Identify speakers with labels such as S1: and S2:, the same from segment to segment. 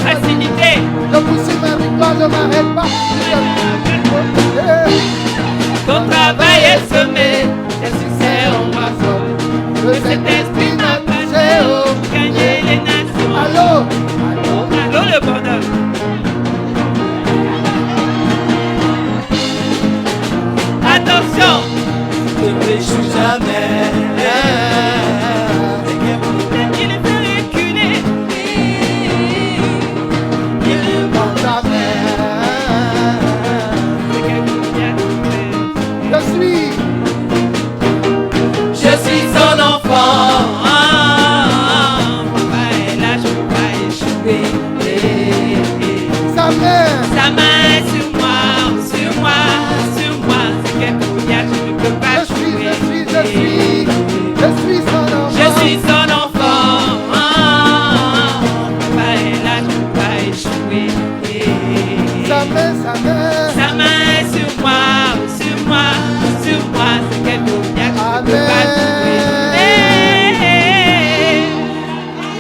S1: facilité.
S2: Je poursuis ma victoire, je ne m'arrête pas.
S1: Ton travail est semé, tes succès ont moissonné.
S2: Le Saint-Esprit m'a poussé au
S1: Gagner les nations.
S2: Allô?
S1: Allô le bonheur. Attention,
S3: Ne m'échoue jamais.
S1: il est fait reculer.
S2: Il ne manque jamais. Je suis
S3: Son enfant.
S1: Papa est là, je ne peux pas échouer.
S2: sa main.
S1: Sa main est sur moi, sur moi, sur moi. C'est quelque chose, je ne peux pas
S2: Je suis
S1: jouer.
S2: son enfant.
S1: Je suis son enfant. Papa est là, je ne peux pas échouer.
S2: Sa main.
S1: Sa main est sur moi, sur moi, sur moi. C'est quelque chose, je ne peux pas jouer.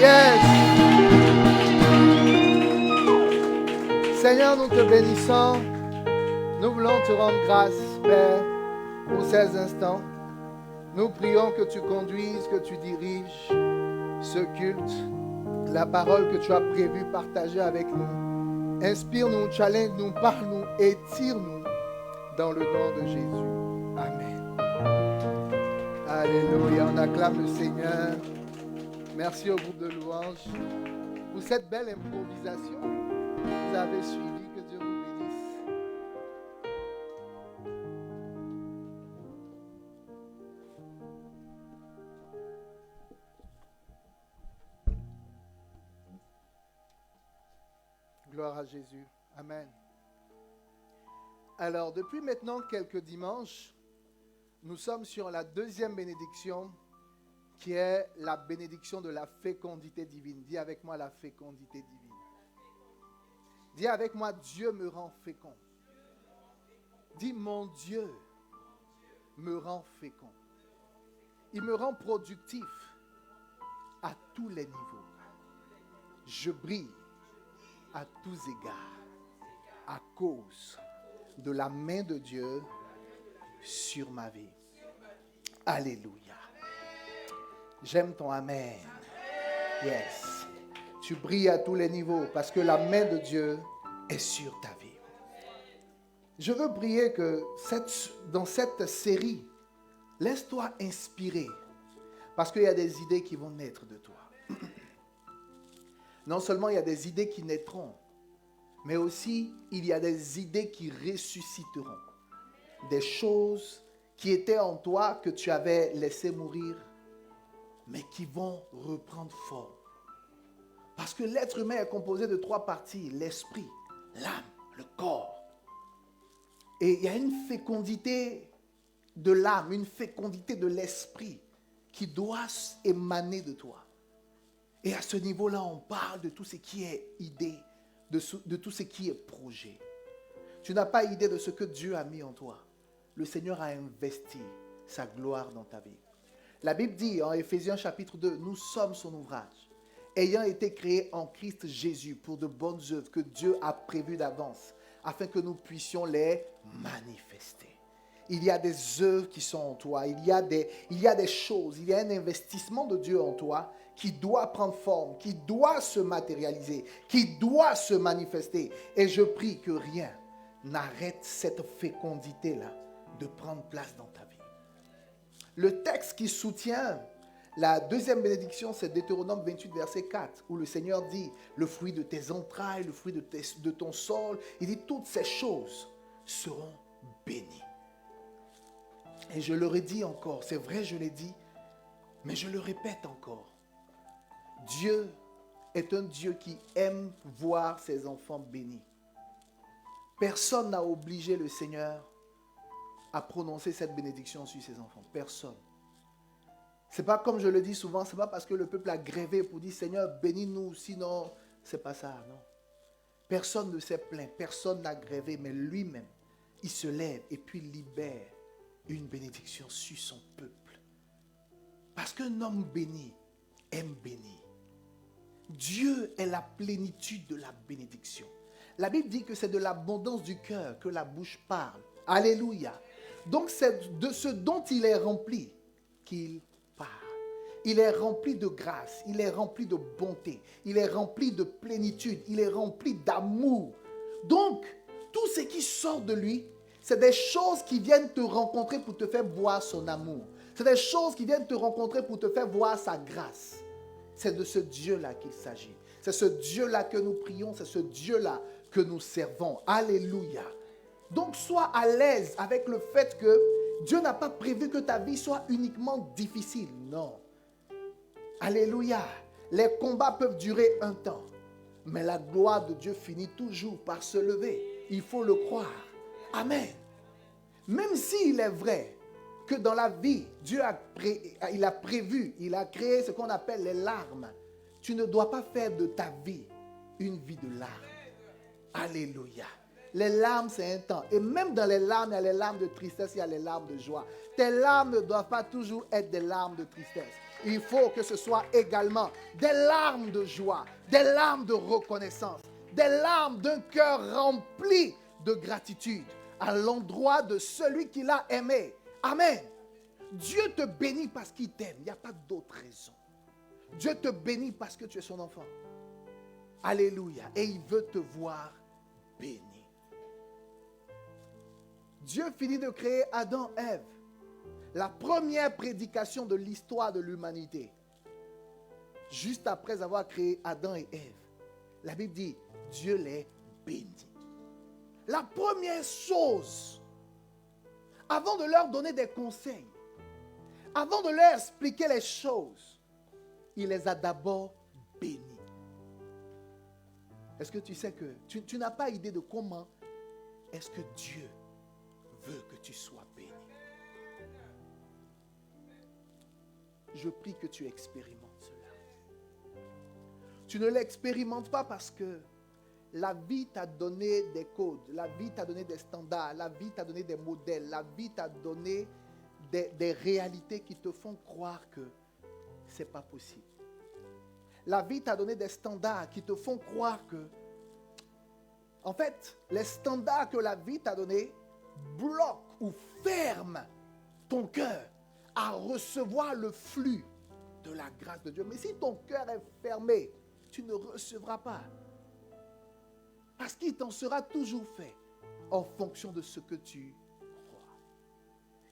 S2: Yes. Seigneur, nous te bénissons. Nous voulons te rendre grâce, Père, pour ces instants. Nous prions que tu conduises, que tu diriges ce culte, la parole que tu as prévu partager avec nous. Inspire-nous, challenge-nous, parle-nous, étire-nous dans le nom de Jésus. Amen. Alléluia, on acclame le Seigneur. Merci au groupe de louanges pour cette belle improvisation que vous avez suivie. Que Dieu vous bénisse. Gloire à Jésus. Amen. Alors, depuis maintenant quelques dimanches, nous sommes sur la deuxième bénédiction qui est la bénédiction de la fécondité divine. Dis avec moi la fécondité divine. Dis avec moi, Dieu me rend fécond. Dis, mon Dieu me rend fécond. Il me rend productif à tous les niveaux. Je brille à tous égards à cause de la main de Dieu sur ma vie. Alléluia. J'aime ton amen. Yes. Tu brilles à tous les niveaux parce que la main de Dieu est sur ta vie. Je veux prier que dans cette série, laisse-toi inspirer parce qu'il y a des idées qui vont naître de toi. Non seulement il y a des idées qui naîtront, mais aussi il y a des idées qui ressusciteront. Des choses qui étaient en toi que tu avais laissé mourir, mais qui vont reprendre forme. Parce que l'être humain est composé de 3 parties, l'esprit, l'âme, le corps. Et il y a une fécondité de l'âme, une fécondité de l'esprit qui doit émaner de toi. Et à ce niveau-là, on parle de tout ce qui est idée, de tout ce qui est projet. Tu n'as pas idée de ce que Dieu a mis en toi. Le Seigneur a investi sa gloire dans ta vie. La Bible dit en Éphésiens chapitre 2, nous sommes son ouvrage, ayant été créés en Christ Jésus pour de bonnes œuvres que Dieu a prévues d'avance, afin que nous puissions les manifester. Il y a des œuvres qui sont en toi, il y a des choses, il y a un investissement de Dieu en toi qui doit prendre forme, qui doit se matérialiser, qui doit se manifester. Et je prie que rien n'arrête cette fécondité-là de prendre place dans ta vie. Le texte qui soutient la deuxième bénédiction, c'est Deutéronome 28, verset 4, où le Seigneur dit, le fruit de tes entrailles, le fruit de ton sol, il dit, toutes ces choses seront bénies. Et je le redis encore, c'est vrai, je l'ai dit, mais je le répète encore. Dieu est un Dieu qui aime voir ses enfants bénis. Personne n'a obligé le Seigneur à prononcer cette bénédiction sur ses enfants. Personne. C'est pas comme je le dis souvent, c'est pas parce que le peuple a grévé pour dire Seigneur, bénis-nous, sinon, c'est pas ça, non. Personne ne s'est plaint, personne n'a grévé, mais lui-même, il se lève et puis libère une bénédiction sur son peuple. Parce qu'un homme béni aime bénir. Dieu est la plénitude de la bénédiction. La Bible dit que c'est de l'abondance du cœur que la bouche parle. Alléluia. Donc c'est de ce dont il est rempli qu'il parle. Il est rempli de grâce, il est rempli de bonté, il est rempli de plénitude, il est rempli d'amour. Donc, tout ce qui sort de lui, c'est des choses qui viennent te rencontrer pour te faire voir son amour. C'est des choses qui viennent te rencontrer pour te faire voir sa grâce. C'est de ce Dieu-là qu'il s'agit. C'est ce Dieu-là que nous prions, c'est ce Dieu-là que nous servons. Alléluia. Donc, sois à l'aise avec le fait que Dieu n'a pas prévu que ta vie soit uniquement difficile. Non. Alléluia. Les combats peuvent durer un temps, mais la gloire de Dieu finit toujours par se lever. Il faut le croire. Amen. Même s'il est vrai que dans la vie, Dieu il a prévu, il a créé ce qu'on appelle les larmes. Tu ne dois pas faire de ta vie une vie de larmes. Alléluia. Les larmes, c'est un temps. Et même dans les larmes, il y a les larmes de tristesse, il y a les larmes de joie. Tes larmes ne doivent pas toujours être des larmes de tristesse. Il faut que ce soit également des larmes de joie, des larmes de reconnaissance, des larmes d'un cœur rempli de gratitude à l'endroit de celui qui l'a aimé. Amen. Dieu te bénit parce qu'il t'aime. Il n'y a pas d'autre raison. Dieu te bénit parce que tu es son enfant. Alléluia. Et il veut te voir béni. Dieu finit de créer Adam et Ève. La première prédication de l'histoire de l'humanité. Juste après avoir créé Adam et Ève. La Bible dit, Dieu les bénit. La première chose, avant de leur donner des conseils, avant de leur expliquer les choses, il les a d'abord bénis. Est-ce que tu sais que tu n'as pas idée de comment est-ce que Dieu veut que tu sois béni? Je prie que tu expérimentes cela. Tu ne l'expérimentes pas parce que la vie t'a donné des codes, la vie t'a donné des standards, la vie t'a donné des modèles, la vie t'a donné des réalités qui te font croire que ce n'est pas possible. La vie t'a donné des standards qui te font croire que, en fait, les standards que la vie t'a donnés bloquent ou ferment ton cœur à recevoir le flux de la grâce de Dieu. Mais si ton cœur est fermé, tu ne recevras pas. Parce qu'il t'en sera toujours fait en fonction de ce que tu crois.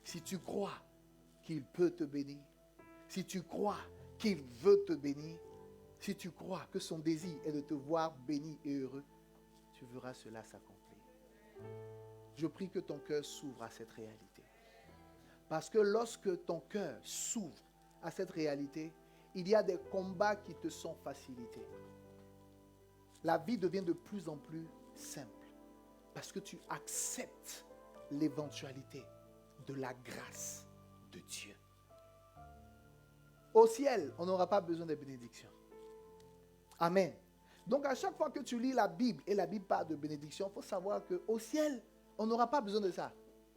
S2: Si tu crois qu'il peut te bénir, si tu crois qu'il veut te bénir, si tu crois que son désir est de te voir béni et heureux, tu verras cela s'accomplir. Je prie que ton cœur s'ouvre à cette réalité. Parce que lorsque ton cœur s'ouvre à cette réalité, il y a des combats qui te sont facilités. La vie devient de plus en plus simple parce que tu acceptes l'éventualité de la grâce de Dieu. Au ciel, on n'aura pas besoin de bénédictions. Amen. Donc à chaque fois que tu lis la Bible et la Bible parle de bénédiction, il faut savoir qu'au ciel, on n'aura pas besoin de ça.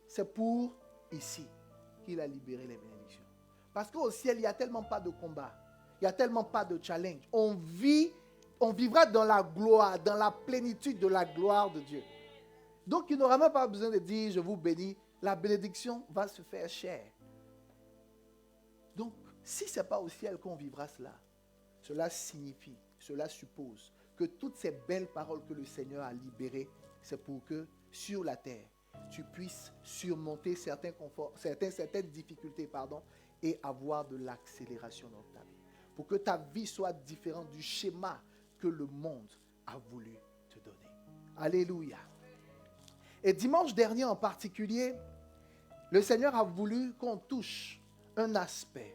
S2: C'est pour ici qu'il a libéré les bénédictions. Parce qu'au ciel, il n'y a tellement pas de combat. Il n'y a tellement pas de challenge. On vivra dans la gloire, dans la plénitude de la gloire de Dieu. Donc, il n'aura même pas besoin de dire, je vous bénis. La bénédiction va se faire chair. Donc, si ce n'est pas au ciel qu'on vivra cela, cela signifie, cela suppose que toutes ces belles paroles que le Seigneur a libérées, c'est pour que sur la terre, tu puisses surmonter certaines difficultés, et avoir de l'accélération dans ta vie. Pour que ta vie soit différente du schéma que le monde a voulu te donner. Alléluia. Et dimanche dernier en particulier, le Seigneur a voulu qu'on touche un aspect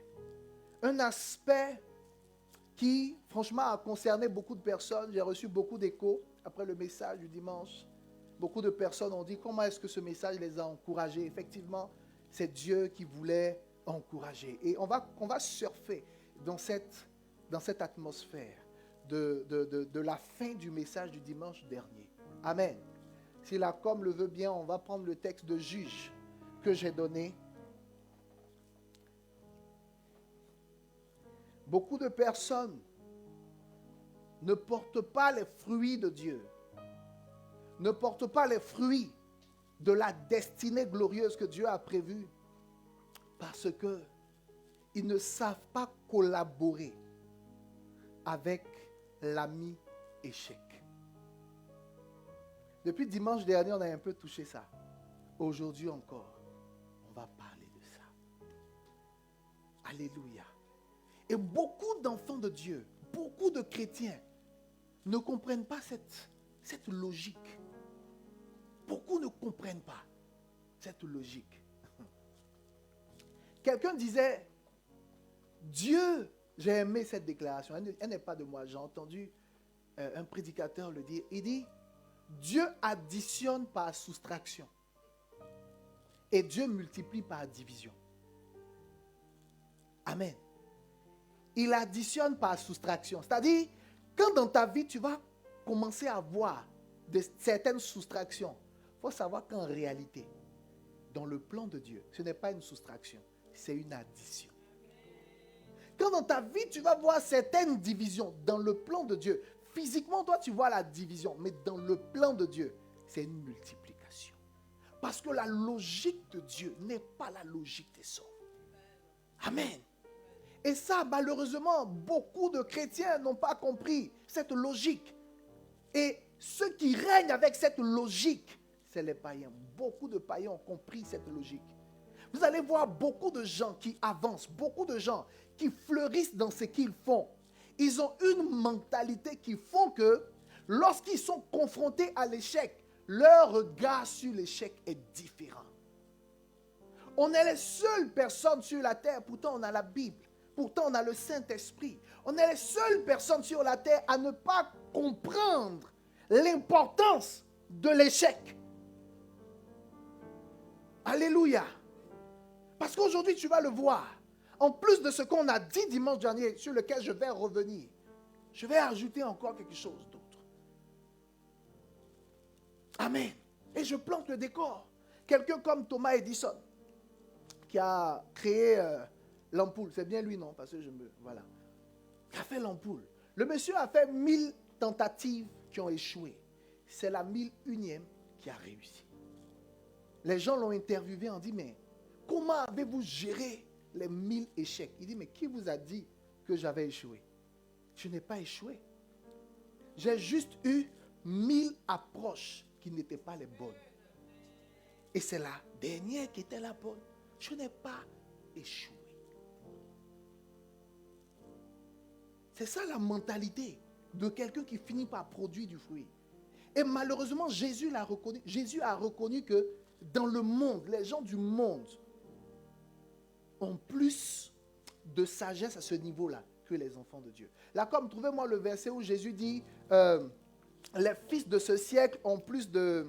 S2: qui, franchement, a concerné beaucoup de personnes. J'ai reçu beaucoup d'échos après le message du dimanche. Beaucoup de personnes ont dit comment est-ce que ce message les a encouragés. Effectivement, c'est Dieu qui voulait encourager. Et on va surfer dans cette atmosphère de la fin du message du dimanche dernier. Amen. Si la com le veut bien, on va prendre le texte de Juge que j'ai donné. Beaucoup de personnes ne porte pas les fruits de Dieu, ne porte pas les fruits de la destinée glorieuse que Dieu a prévue, parce que ils ne savent pas collaborer avec l'ami échec. Depuis dimanche dernier, on a un peu touché ça. Aujourd'hui encore, on va parler de ça. Alléluia. Et beaucoup d'enfants de Dieu, beaucoup de chrétiens ne comprennent pas cette logique. Beaucoup ne comprennent pas cette logique. Quelqu'un disait, Dieu, j'ai aimé cette déclaration, elle n'est pas de moi, j'ai entendu un prédicateur le dire, il dit, Dieu additionne par soustraction et Dieu multiplie par division. Amen. Il additionne par soustraction, c'est-à-dire, quand dans ta vie tu vas commencer à voir certaines soustractions, il faut savoir qu'en réalité, dans le plan de Dieu, ce n'est pas une soustraction, c'est une addition. Quand dans ta vie, tu vas voir certaines divisions dans le plan de Dieu, physiquement, toi, tu vois la division, mais dans le plan de Dieu, c'est une multiplication. Parce que la logique de Dieu n'est pas la logique des hommes. Amen. Et ça, malheureusement, beaucoup de chrétiens n'ont pas compris cette logique. Et ceux qui règnent avec cette logique, c'est les païens. Beaucoup de païens ont compris cette logique. Vous allez voir beaucoup de gens qui avancent, beaucoup de gens qui fleurissent dans ce qu'ils font. Ils ont une mentalité qui font que lorsqu'ils sont confrontés à l'échec, leur regard sur l'échec est différent. On est les seules personnes sur la terre, pourtant on a la Bible, pourtant on a le Saint-Esprit. On est les seules personnes sur la terre à ne pas comprendre l'importance de l'échec. Alléluia. Parce qu'aujourd'hui, tu vas le voir. En plus de ce qu'on a dit dimanche dernier, sur lequel je vais revenir, je vais ajouter encore quelque chose d'autre. Amen. Et je plante le décor. Quelqu'un comme Thomas Edison, qui a créé l'ampoule. C'est bien lui, non? Parce que voilà. Qui a fait l'ampoule. Le monsieur a fait 1000 tentatives qui ont échoué. C'est la 1001e qui a réussi. Les gens l'ont interviewé, ont dit, mais comment avez-vous géré les 1000 échecs? Il dit, mais qui vous a dit que j'avais échoué? Je n'ai pas échoué. J'ai juste eu 1000 approches qui n'étaient pas les bonnes. Et c'est la dernière qui était la bonne. Je n'ai pas échoué. C'est ça la mentalité de quelqu'un qui finit par produire du fruit. Et malheureusement, Jésus l'a reconnu. Jésus a reconnu que dans le monde, les gens du monde ont plus de sagesse à ce niveau-là que les enfants de Dieu. Là, comme trouvez-moi le verset où Jésus dit les fils de ce siècle ont plus de...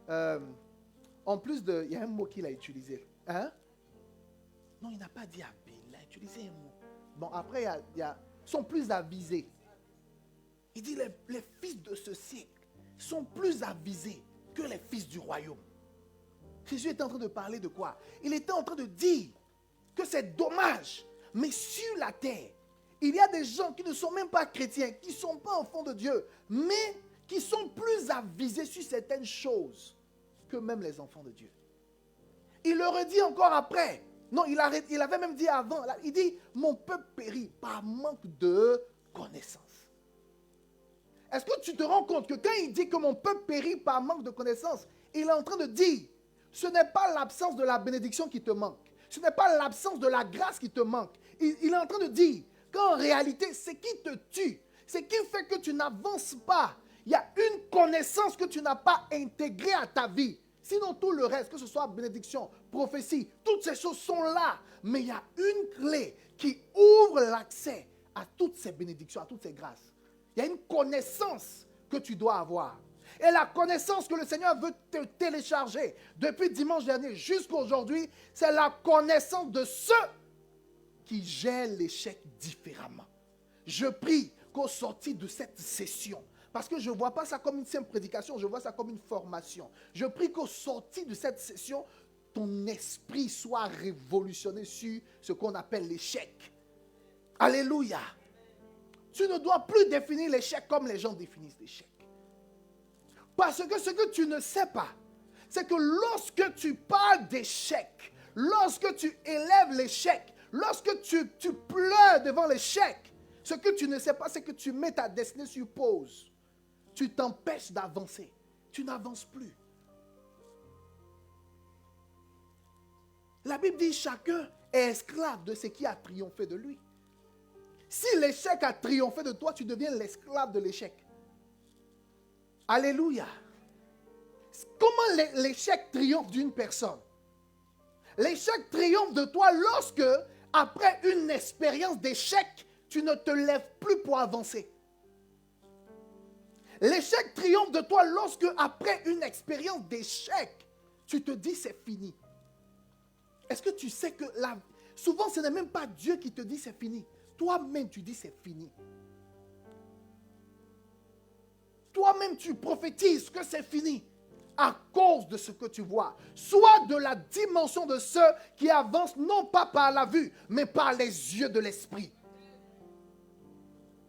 S2: il y a un mot qu'il a utilisé. Hein? Non, il n'a pas dit habile, il a utilisé un mot. Bon, après, sont plus avisés. Il dit les fils de ce siècle sont plus avisés que les fils du royaume. Jésus est en train de parler de quoi? Il était en train de dire que c'est dommage, mais sur la terre, il y a des gens qui ne sont même pas chrétiens, qui ne sont pas enfants de Dieu, mais qui sont plus avisés sur certaines choses que même les enfants de Dieu. Il le redit encore après. Non, il avait même dit avant. Il dit, mon peuple périt par manque de connaissance. Est-ce que tu te rends compte que quand il dit que mon peuple périt par manque de connaissance, il est en train de dire, ce n'est pas l'absence de la bénédiction qui te manque. Ce n'est pas l'absence de la grâce qui te manque. Il est en train de dire qu'en réalité, ce qui te tue, ce qui fait que tu n'avances pas, il y a une connaissance que tu n'as pas intégrée à ta vie. Sinon, tout le reste, que ce soit bénédiction, prophétie, toutes ces choses sont là. Mais il y a une clé qui ouvre l'accès à toutes ces bénédictions, à toutes ces grâces. Il y a une connaissance que tu dois avoir. Et la connaissance que le Seigneur veut te télécharger depuis dimanche dernier jusqu'à aujourd'hui, c'est la connaissance de ceux qui gèrent l'échec différemment. Je prie qu'au sorti de cette session, parce que je ne vois pas ça comme une simple prédication, je vois ça comme une formation. Je prie qu'au sorti de cette session, ton esprit soit révolutionné sur ce qu'on appelle l'échec. Alléluia. Tu ne dois plus définir l'échec comme les gens définissent l'échec. Parce que ce que tu ne sais pas, c'est que lorsque tu parles d'échec, lorsque tu élèves l'échec, lorsque tu pleures devant l'échec, ce que tu ne sais pas, c'est que tu mets ta destinée sur pause. Tu t'empêches d'avancer. Tu n'avances plus. La Bible dit chacun est esclave de ce qui a triomphé de lui. Si l'échec a triomphé de toi, tu deviens l'esclave de l'échec. Alléluia. Comment l'échec triomphe d'une personne? L'échec triomphe de toi lorsque, après une expérience d'échec, tu ne te lèves plus pour avancer. L'échec triomphe de toi lorsque, après une expérience d'échec, tu te dis c'est fini. Est-ce que tu sais que souvent ce n'est même pas Dieu qui te dit c'est fini. Toi-même tu dis c'est fini. Toi-même tu prophétises que c'est fini à cause de ce que tu vois. Soit de la dimension de ceux qui avancent non pas par la vue, mais par les yeux de l'esprit.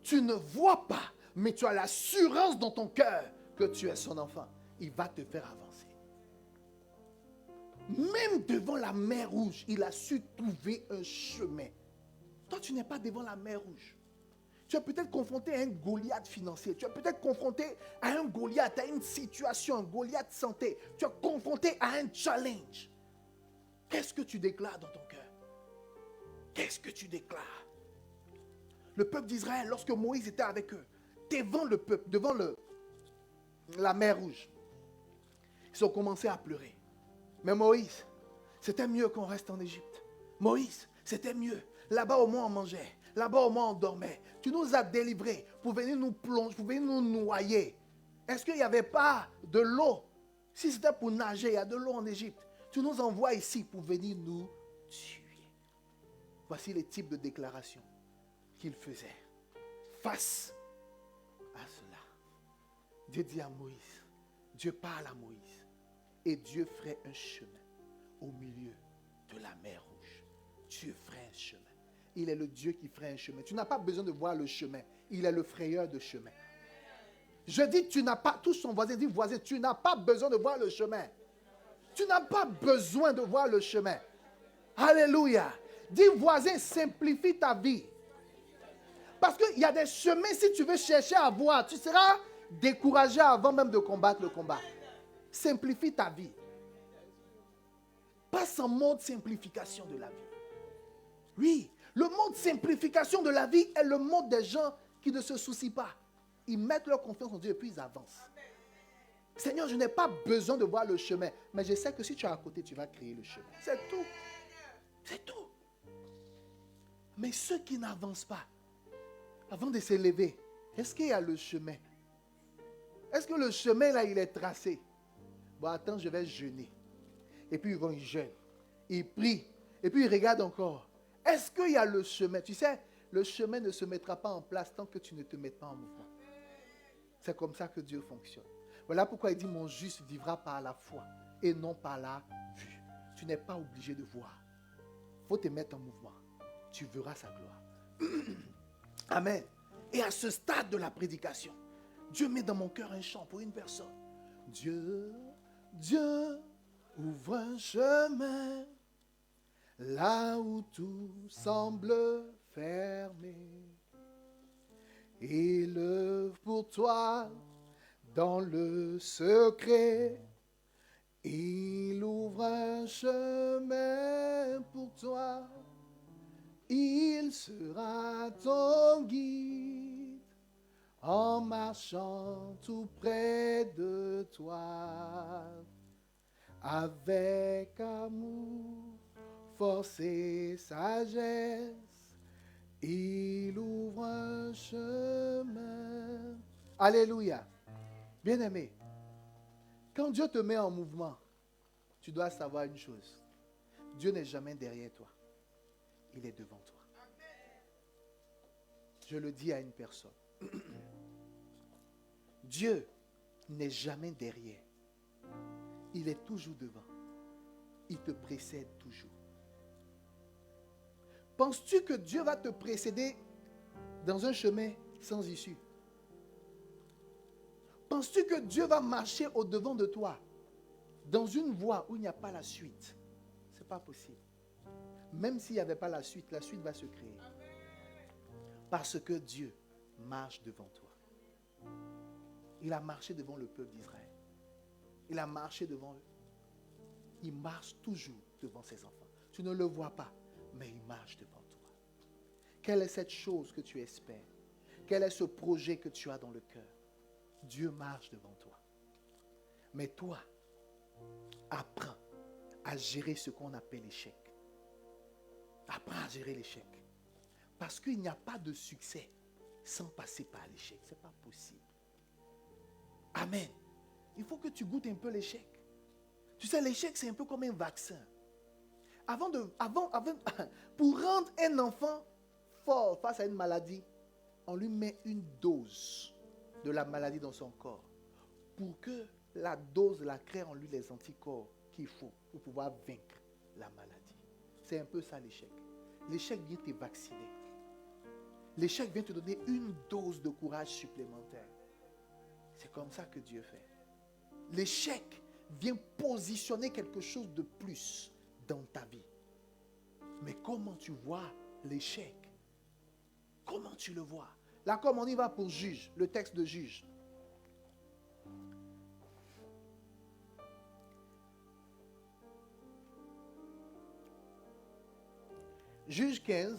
S2: Tu ne vois pas, mais tu as l'assurance dans ton cœur que tu es son enfant. Il va te faire avancer. Même devant la mer rouge, il a su trouver un chemin. Toi, tu n'es pas devant la mer rouge. Tu es peut-être confronté à un Goliath financier. Tu es peut-être confronté à un Goliath, à une situation, un Goliath santé. Tu es confronté à un challenge. Qu'est-ce que tu déclares dans ton cœur? Qu'est-ce que tu déclares? Le peuple d'Israël, lorsque Moïse était avec eux, devant le peuple, devant la mer rouge, ils ont commencé à pleurer. Mais Moïse, c'était mieux qu'on reste en Égypte. Moïse, c'était mieux. Là-bas, au moins, on mangeait. Là-bas, au moins, on dormait. Tu nous as délivrés pour venir nous plonger, pour venir nous noyer. Est-ce qu'il n'y avait pas de l'eau? Si c'était pour nager, il y a de l'eau en Égypte. Tu nous envoies ici pour venir nous tuer. Voici les types de déclarations qu'il faisait face à cela. Dieu dit à Moïse, Dieu parle à Moïse, et Dieu ferait un chemin au milieu de la mer rouge. Dieu ferait un chemin. Il est le Dieu qui ferait un chemin. Tu n'as pas besoin de voir le chemin. Il est le frayeur de chemin. Je dis, tu n'as pas, touche son voisin, dis voisin, tu n'as pas besoin de voir le chemin. Tu n'as pas besoin de voir le chemin. Alléluia. Dis voisin, simplifie ta vie. Parce qu'il y a des chemins, si tu veux chercher à voir, tu seras découragé avant même de combattre le combat. Simplifie ta vie. Passe en mode simplification de la vie. Oui, le mode simplification de la vie est le mode des gens qui ne se soucient pas. Ils mettent leur confiance en Dieu et puis ils avancent. Seigneur, je n'ai pas besoin de voir le chemin, mais je sais que si tu es à côté, tu vas créer le chemin. C'est tout. C'est tout. Mais ceux qui n'avancent pas, avant de s'élever, est-ce qu'il y a le chemin? Est-ce que le chemin là, il est tracé? Bon, attends, je vais jeûner. Et puis ils vont, ils jeûnent. Ils prient. Et puis ils regardent encore. Est-ce qu'il y a le chemin? Tu sais, le chemin ne se mettra pas en place tant que tu ne te mets pas en mouvement. C'est comme ça que Dieu fonctionne. Voilà pourquoi il dit, mon juste vivra par la foi et non par la vue. Tu n'es pas obligé de voir. Il faut te mettre en mouvement. Tu verras sa gloire. Amen. Et à ce stade de la prédication, Dieu met dans mon cœur un chant pour une personne. Dieu, Dieu, ouvre un chemin là où tout semble fermé. Il œuvre pour toi dans le secret. Il ouvre un chemin pour toi. Il sera ton guide en marchant tout près de toi. Avec amour, force et sagesse, il ouvre un chemin. Alléluia. Bien-aimé, quand Dieu te met en mouvement, tu dois savoir une chose. Dieu n'est jamais derrière toi. Il est devant toi. Je le dis à une personne. Dieu n'est jamais derrière. Il est toujours devant. Il te précède toujours. Penses-tu que Dieu va te précéder dans un chemin sans issue. Penses-tu que Dieu va marcher au-devant de toi dans une voie où il n'y a pas la suite? Ce n'est pas possible. Même s'il n'y avait pas la suite va se créer. Parce que Dieu marche devant toi. Il a marché devant le peuple d'Israël. Il a marché devant eux. Il marche toujours devant ses enfants. Tu ne le vois pas, mais il marche devant toi. Quelle est cette chose que tu espères? Quel est ce projet que tu as dans le cœur? Dieu marche devant toi. Mais toi, apprends à gérer ce qu'on appelle l'échec. Apprends à gérer l'échec. Parce qu'il n'y a pas de succès sans passer par l'échec. Ce n'est pas possible. Amen. Il faut que tu goûtes un peu l'échec. Tu sais, l'échec, c'est un peu comme un vaccin. Pour rendre un enfant fort face à une maladie, on lui met une dose de la maladie dans son corps. Pour que la dose la crée en lui les anticorps qu'il faut pour pouvoir vaincre la maladie. C'est un peu ça l'échec. L'échec vient te vacciner. L'échec vient te donner une dose de courage supplémentaire. C'est comme ça que Dieu fait. L'échec vient positionner quelque chose de plus dans ta vie. Mais comment tu vois l'échec? Comment tu le vois? Là, comme on y va pour Juge, le texte de Juge. Juge 15.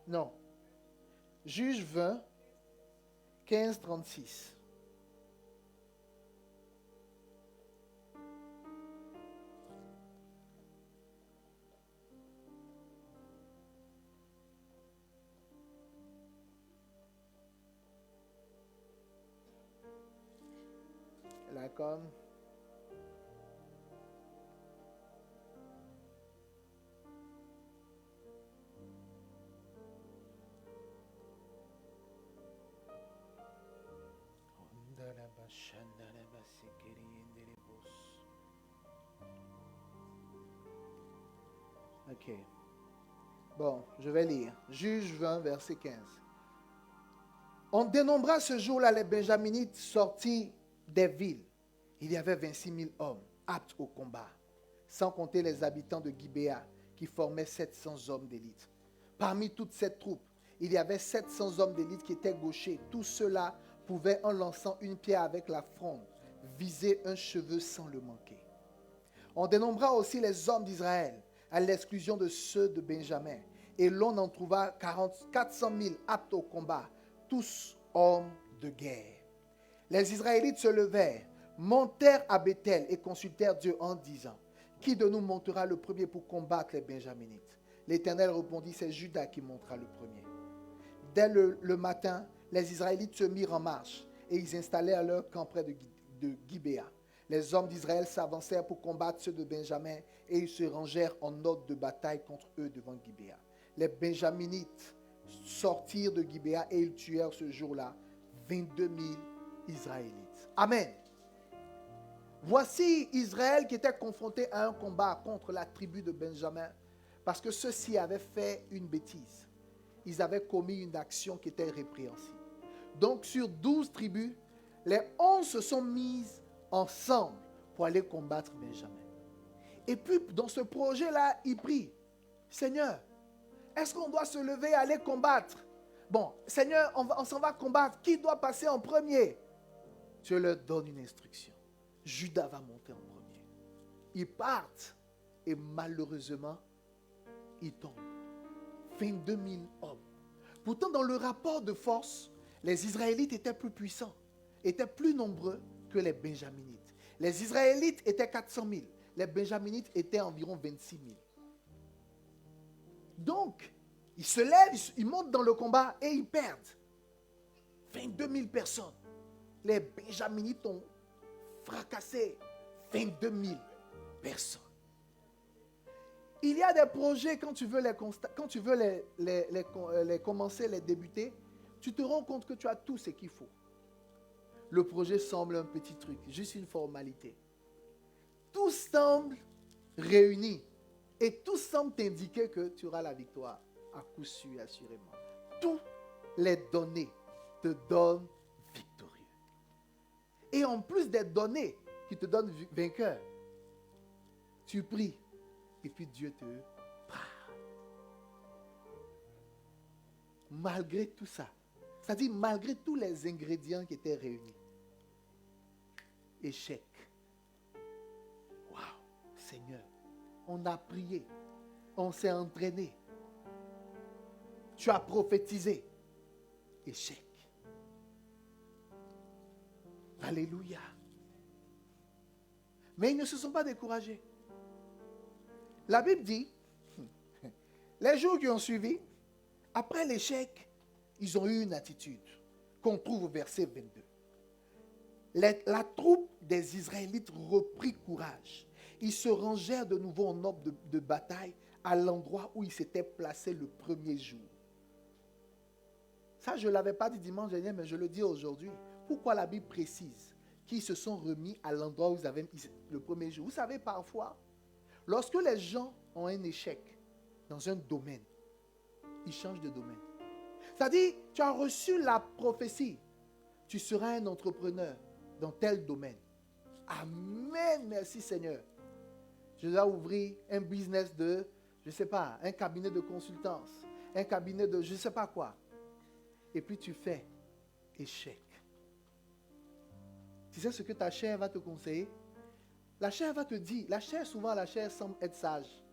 S2: Non. Juge 20, 15, 36. Là, comme... Ok. Bon, je vais lire. Juge 20, verset 15. On dénombra ce jour-là les Benjaminites sortis des villes. Il y avait 26 000 hommes aptes au combat, sans compter les habitants de Gibéa qui formaient 700 hommes d'élite. Parmi toute cette troupe, il y avait 700 hommes d'élite qui étaient gauchers. Tous ceux-là pouvaient, en lançant une pierre avec la fronde, viser un cheveu sans le manquer. On dénombra aussi les hommes d'Israël, à l'exclusion de ceux de Benjamin. Et l'on en trouva 400 000 aptes au combat, tous hommes de guerre. Les Israélites se levèrent, montèrent à Béthel et consultèrent Dieu en disant: qui de nous montera le premier pour combattre les Benjaminites? L'Éternel répondit: c'est Juda qui montera le premier. Dès le matin, les Israélites se mirent en marche et ils installèrent leur camp près de Gibéa. Les hommes d'Israël s'avancèrent pour combattre ceux de Benjamin et ils se rangèrent en ordre de bataille contre eux devant Gibéa. Les Benjaminites sortirent de Gibéa et ils tuèrent ce jour-là 22 000 Israélites. Amen. Voici Israël qui était confronté à un combat contre la tribu de Benjamin parce que ceux-ci avaient fait une bêtise. Ils avaient commis une action qui était répréhensible. Donc sur 12 tribus, les 11 se sont mises ensemble pour aller combattre Benjamin. Et puis dans ce projet-là, ils prient: Seigneur, est-ce qu'on doit se lever et aller combattre? Bon, Seigneur, on s'en va combattre. Qui doit passer en premier? Dieu leur donne une instruction. Judas va monter en premier. Ils partent et malheureusement, ils tombent. 22 000 hommes. Pourtant, dans le rapport de force, les Israélites étaient plus puissants, étaient plus nombreux que les Benjaminites. Les Israélites étaient 400 000. Les Benjaminites étaient environ 26 000. Donc, ils se lèvent, ils montent dans le combat et ils perdent. 22 000 personnes. Les Benjaminites ont fracassé 22 000 personnes. Il y a des projets, quand tu veux les commencer, les débuter, tu te rends compte que tu as tout ce qu'il faut. Le projet semble un petit truc, juste une formalité. Tout semble réuni et tout semble t'indiquer que tu auras la victoire à coup sûr, assurément. Tout les données te donnent victorieux. Et en plus des données qui te donnent vainqueur, tu pries et puis Dieu te parle. Malgré tout ça, c'est-à-dire malgré tous les ingrédients qui étaient réunis. Échec. Waouh, Seigneur, on a prié, on s'est entraîné. Tu as prophétisé. Échec. Alléluia. Mais ils ne se sont pas découragés. La Bible dit, les jours qui ont suivi, après l'échec, ils ont eu une attitude qu'on trouve au verset 22. La troupe des Israélites reprit courage. Ils se rangèrent de nouveau en ordre de bataille à l'endroit où ils s'étaient placés le premier jour. Ça, je ne l'avais pas dit dimanche dernier, mais je le dis aujourd'hui. Pourquoi la Bible précise qu'ils se sont remis à l'endroit où ils avaient le premier jour? Vous savez, parfois, lorsque les gens ont un échec dans un domaine, ils changent de domaine. C'est-à-dire, tu as reçu la prophétie. Tu seras un entrepreneur dans tel domaine. Amen, merci Seigneur. Je dois ouvrir un business de, je ne sais pas, un cabinet de consultance, un cabinet de je ne sais pas quoi. Et puis tu fais échec. Tu sais ce que ta chair va te conseiller? La chair va te dire, souvent la chair semble être sage.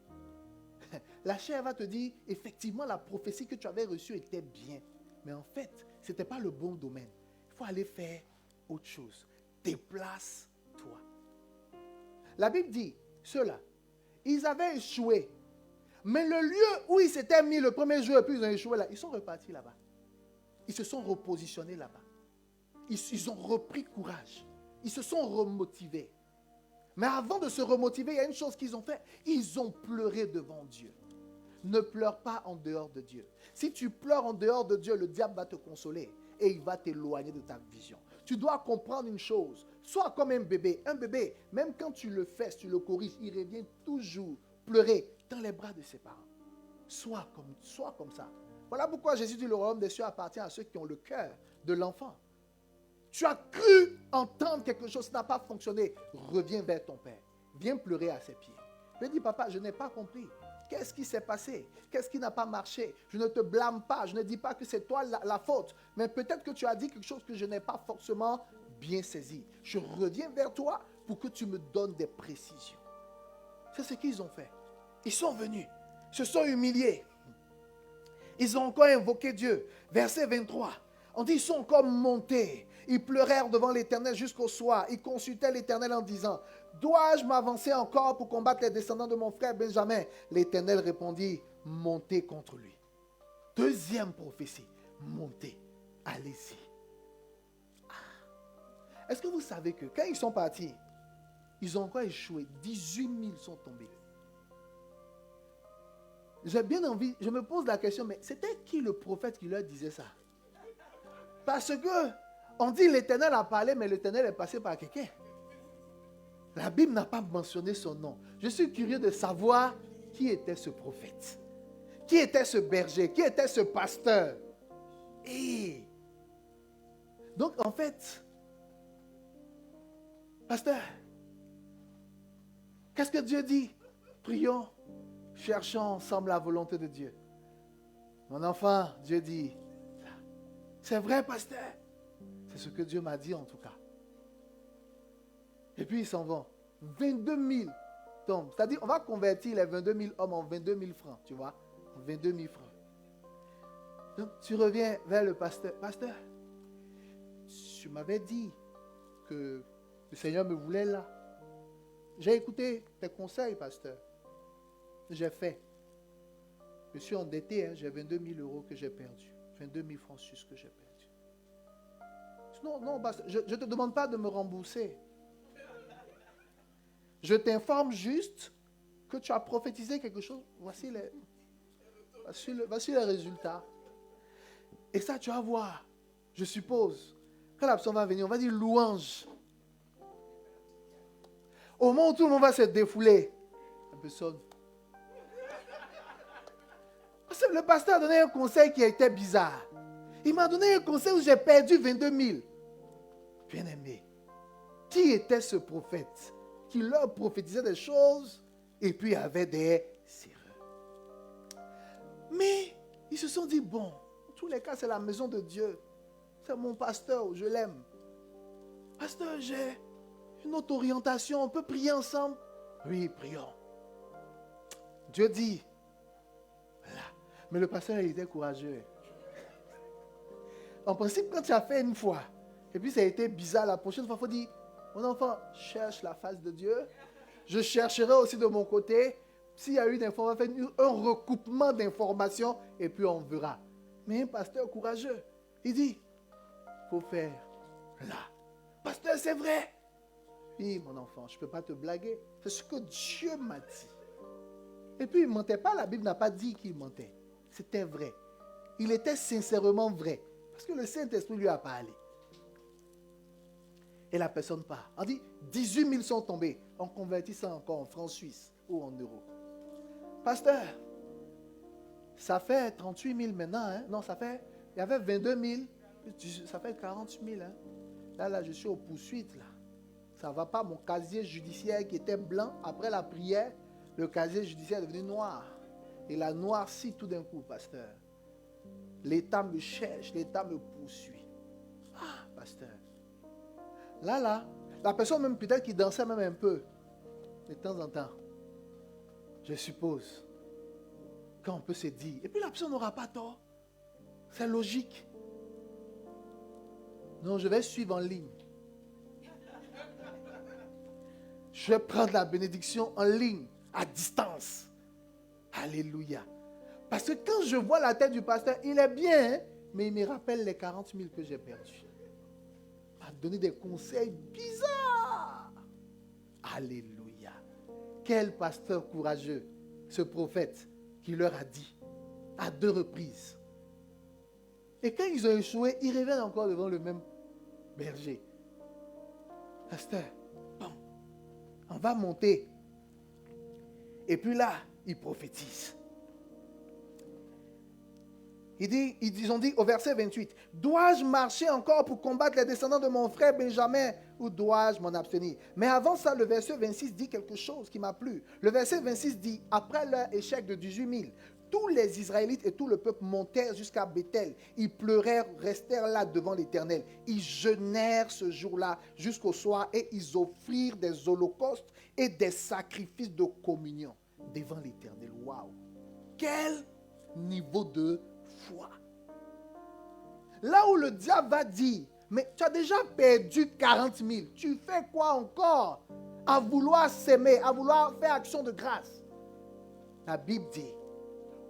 S2: La chair va te dire, effectivement, la prophétie que tu avais reçue était bien. Mais en fait, ce n'était pas le bon domaine. Il faut aller faire autre chose. Déplace-toi. La Bible dit, ceux-là, ils avaient échoué. Mais le lieu où ils s'étaient mis le premier jour et puis ils ont échoué là, ils sont repartis là-bas. Ils se sont repositionnés là-bas. Ils ont repris courage. Ils se sont remotivés. Mais avant de se remotiver, il y a une chose qu'ils ont fait. Ils ont pleuré devant Dieu. Ne pleure pas en dehors de Dieu. Si tu pleures en dehors de Dieu, le diable va te consoler et il va t'éloigner de ta vision. Tu dois comprendre une chose. Sois comme un bébé. Un bébé, même quand tu le fesses, tu le corriges, il revient toujours pleurer dans les bras de ses parents. Sois comme ça. Voilà pourquoi Jésus dit le royaume des cieux appartient à ceux qui ont le cœur de l'enfant. Tu as cru entendre quelque chose qui n'a pas fonctionné. Reviens vers ton père. Viens pleurer à ses pieds. Je lui dis, papa, je n'ai pas compris. Qu'est-ce qui s'est passé? Qu'est-ce qui n'a pas marché? Je ne te blâme pas. Je ne dis pas que c'est toi la faute. Mais peut-être que tu as dit quelque chose que je n'ai pas forcément bien saisi. Je reviens vers toi pour que tu me donnes des précisions. C'est ce qu'ils ont fait. Ils sont venus, se sont humiliés. Ils ont encore invoqué Dieu. Verset 23. On dit, ils sont encore montés. Ils pleurèrent devant l'Éternel jusqu'au soir. Ils consultaient l'Éternel en disant, dois-je m'avancer encore pour combattre les descendants de mon frère Benjamin? L'Éternel répondit, montez contre lui. Deuxième prophétie, montez, allez-y. Est-ce que vous savez que quand ils sont partis, ils ont encore échoué. 18 000 sont tombés. J'ai bien envie, je me pose la question, mais c'était qui le prophète qui leur disait ça? Parce que on dit l'Éternel a parlé, mais l'Éternel est passé par quelqu'un. La Bible n'a pas mentionné son nom. Je suis curieux de savoir qui était ce prophète. Qui était ce berger? Qui était ce pasteur? Et donc en fait, pasteur, qu'est-ce que Dieu dit? Prions, cherchons ensemble la volonté de Dieu. Mon enfant, Dieu dit, c'est vrai, pasteur. C'est ce que Dieu m'a dit en tout cas. Et puis ils s'en vont. 22 000 tombent. C'est-à-dire, on va convertir les 22 000 hommes en 22 000 francs, tu vois. En 22 000 francs. Donc, tu reviens vers le pasteur. Pasteur, tu m'avais dit que le Seigneur me voulait là. J'ai écouté tes conseils, pasteur. J'ai fait. Je suis endetté, hein, j'ai 22 000 euros que j'ai perdu. 22 000 francs suisses que j'ai perdu. Non, pasteur, je ne te demande pas de me rembourser. Je t'informe juste que tu as prophétisé quelque chose. Voici les résultats. Et ça, tu vas voir. Je suppose, quand l'absent va venir, on va dire louange. Au moment où tout le monde va se défouler, la personne. Parce que le pasteur a donné un conseil qui était bizarre. Il m'a donné un conseil où j'ai perdu 22 000. Bien-aimé, qui était ce prophète qui leur prophétisait des choses et puis avait des erreurs? Mais ils se sont dit, bon, en tous les cas, c'est la maison de Dieu. C'est mon pasteur, je l'aime. Pasteur, j'ai une autre orientation, on peut prier ensemble? Oui, prions. Dieu dit, voilà. Mais le pasteur, il était courageux. En principe, quand tu as fait une fois, et puis ça a été bizarre, la prochaine fois, il faut dire, mon enfant, cherche la face de Dieu. Je chercherai aussi de mon côté. S'il y a une information, un recoupement d'informations, et puis on verra. Mais un pasteur courageux, il dit, il faut faire là. Pasteur, c'est vrai. Oui, mon enfant, je ne peux pas te blaguer. C'est ce que Dieu m'a dit. Et puis, il ne mentait pas. La Bible n'a pas dit qu'il mentait. C'était vrai. Il était sincèrement vrai. Parce que le Saint-Esprit lui a parlé. Et la personne part. On dit, 18 000 sont tombés. On convertit ça encore en francs suisses ou en euros. Pasteur, ça fait 38 000 maintenant. Hein? Non, il y avait 22 000. Ça fait 40 000. Hein? Là, je suis aux poursuites. Là. Ça ne va pas. Mon casier judiciaire qui était blanc, après la prière, le casier judiciaire est devenu noir. Il a noirci tout d'un coup, pasteur. L'État me cherche, l'État me poursuit. Ah, pasteur. Là, la personne même peut-être qui dansait même un peu, de temps en temps, je suppose, quand on peut se dire, et puis la personne n'aura pas tort. C'est logique. Non, je vais suivre en ligne. Je vais prendre la bénédiction en ligne, à distance. Alléluia. Parce que quand je vois la tête du pasteur, il est bien, hein, mais il me rappelle les 40 000 que j'ai perdus. Il m'a donné des conseils bizarres. Alléluia. Quel pasteur courageux, ce prophète qui leur a dit à 2 reprises. Et quand ils ont échoué, ils reviennent encore devant le même berger. Pasteur, bon, on va monter. Et puis là, ils prophétisent. Ils ont dit au verset 28, « Dois-je marcher encore pour combattre les descendants de mon frère Benjamin ou dois-je m'en abstenir ?» Mais avant ça, le verset 26 dit quelque chose qui m'a plu. Le verset 26 dit, « Après leur échec de 18 000, tous les Israélites et tout le peuple montèrent jusqu'à Béthel. Ils pleurèrent, restèrent là devant l'Éternel. Ils jeûnèrent ce jour-là jusqu'au soir et ils offrirent des holocaustes et des sacrifices de communion devant l'Éternel. » Waouh! Quel niveau de foi. Là où le diable va dire, mais tu as déjà perdu 40 000, tu fais quoi encore à vouloir s'aimer, à vouloir faire action de grâce? La Bible dit,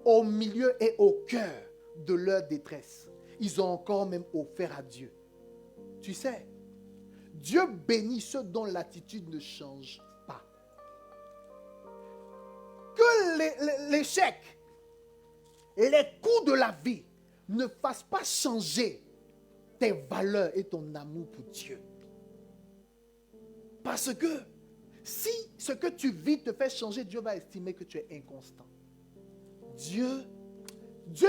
S2: au milieu et au cœur de leur détresse, ils ont encore même offert à Dieu. Tu sais, Dieu bénit ceux dont l'attitude ne change pas. Que l'échec et les coups de la vie ne fassent pas changer tes valeurs et ton amour pour Dieu. Parce que si ce que tu vis te fait changer, Dieu va estimer que tu es inconstant. Dieu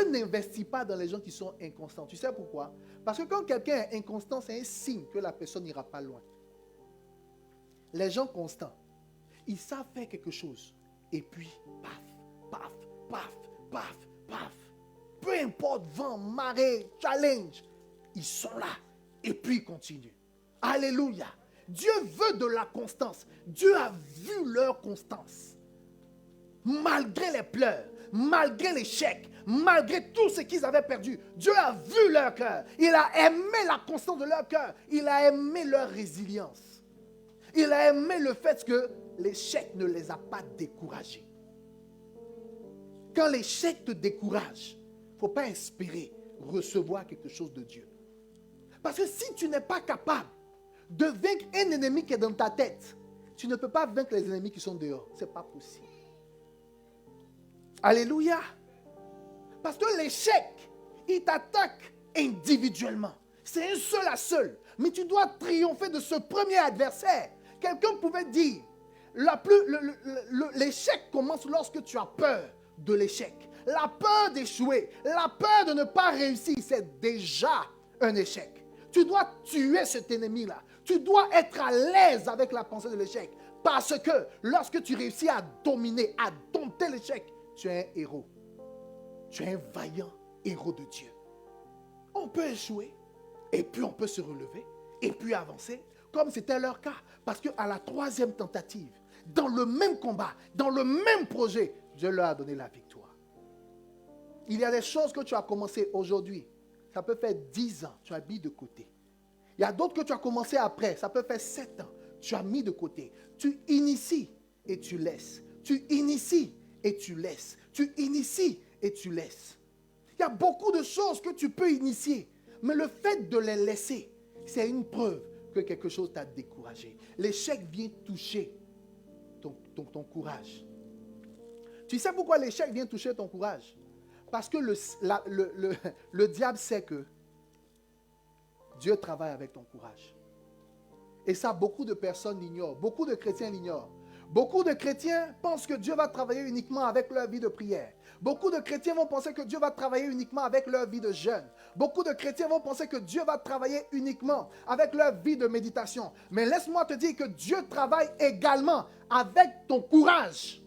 S2: n'investit pas dans les gens qui sont inconstants. Tu sais pourquoi? Parce que quand quelqu'un est inconstant, c'est un signe que la personne n'ira pas loin. Les gens constants, ils savent faire quelque chose. Et puis, paf, paf, paf, paf, paf. Peu importe, vent, marée, challenge, ils sont là. Et puis ils continuent. Alléluia. Dieu veut de la constance. Dieu a vu leur constance. Malgré les pleurs, malgré l'échec, malgré tout ce qu'ils avaient perdu, Dieu a vu leur cœur. Il a aimé la constance de leur cœur. Il a aimé leur résilience. Il a aimé le fait que l'échec ne les a pas découragés. Quand l'échec te décourage, il ne faut pas espérer recevoir quelque chose de Dieu. Parce que si tu n'es pas capable de vaincre un ennemi qui est dans ta tête, tu ne peux pas vaincre les ennemis qui sont dehors. Ce n'est pas possible. Alléluia. Parce que l'échec, il t'attaque individuellement. C'est un seul à seul. Mais tu dois triompher de ce premier adversaire. Quelqu'un pouvait dire, l'échec commence lorsque tu as peur de l'échec. La peur d'échouer, la peur de ne pas réussir, c'est déjà un échec. Tu dois tuer cet ennemi-là. Tu dois être à l'aise avec la pensée de l'échec. Parce que lorsque tu réussis à dominer, à dompter l'échec, tu es un héros. Tu es un vaillant héros de Dieu. On peut échouer, et puis on peut se relever, et puis avancer, comme c'était leur cas. Parce qu'à la 3e tentative, dans le même combat, dans le même projet, Dieu leur a donné la victoire. Il y a des choses que tu as commencé aujourd'hui. Ça peut faire 10 ans, tu as mis de côté. Il y a d'autres que tu as commencé après. Ça peut faire 7 ans, tu as mis de côté. Tu inities et tu laisses. Tu inities et tu laisses. Tu inities et tu laisses. Il y a beaucoup de choses que tu peux initier. Mais le fait de les laisser, c'est une preuve que quelque chose t'a découragé. L'échec vient toucher ton courage. Tu sais pourquoi l'échec vient toucher ton courage? Parce que le diable sait que Dieu travaille avec ton courage. Et ça, beaucoup de personnes l'ignorent. Beaucoup de chrétiens l'ignorent. Beaucoup de chrétiens pensent que Dieu va travailler uniquement avec leur vie de prière. Beaucoup de chrétiens vont penser que Dieu va travailler uniquement avec leur vie de jeûne. Beaucoup de chrétiens vont penser que Dieu va travailler uniquement avec leur vie de méditation. Mais laisse-moi te dire que Dieu travaille également avec ton courage.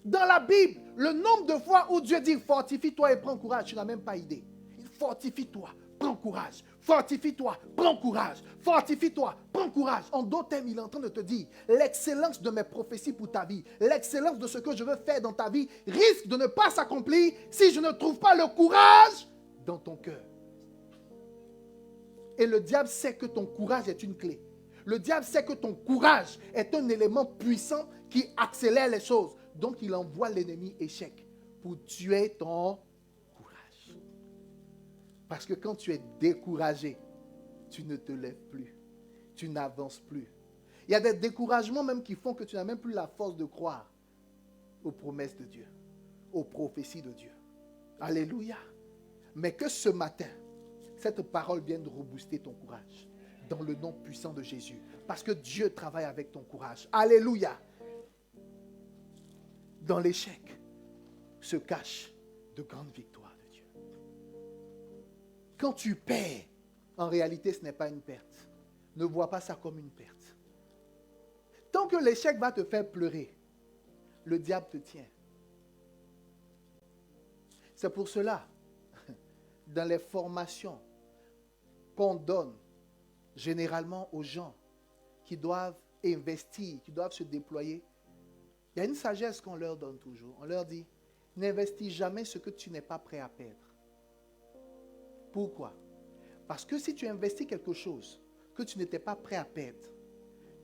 S2: Dans la Bible, le nombre de fois où Dieu dit « Fortifie-toi et prends courage », tu n'as même pas idée. Fortifie-toi, prends courage. Fortifie-toi, prends courage. Fortifie-toi, prends courage. En d'autres termes, il est en train de te dire l'excellence de mes prophéties pour ta vie, l'excellence de ce que je veux faire dans ta vie risque de ne pas s'accomplir si je ne trouve pas le courage dans ton cœur. Et le diable sait que ton courage est une clé. Le diable sait que ton courage est un élément puissant qui accélère les choses. Donc, il envoie l'ennemi échec pour tuer ton courage. Parce que quand tu es découragé, tu ne te lèves plus. Tu n'avances plus. Il y a des découragements même qui font que tu n'as même plus la force de croire aux promesses de Dieu, aux prophéties de Dieu. Alléluia. Mais que ce matin, cette parole vienne rebooster ton courage dans le nom puissant de Jésus. Parce que Dieu travaille avec ton courage. Alléluia. Dans l'échec se cache de grandes victoires de Dieu. Quand tu perds, en réalité, ce n'est pas une perte. Ne vois pas ça comme une perte. Tant que l'échec va te faire pleurer, le diable te tient. C'est pour cela, dans les formations qu'on donne généralement aux gens qui doivent investir, qui doivent se déployer, il y a une sagesse qu'on leur donne toujours. On leur dit, n'investis jamais ce que tu n'es pas prêt à perdre. Pourquoi? Parce que si tu investis quelque chose que tu n'étais pas prêt à perdre,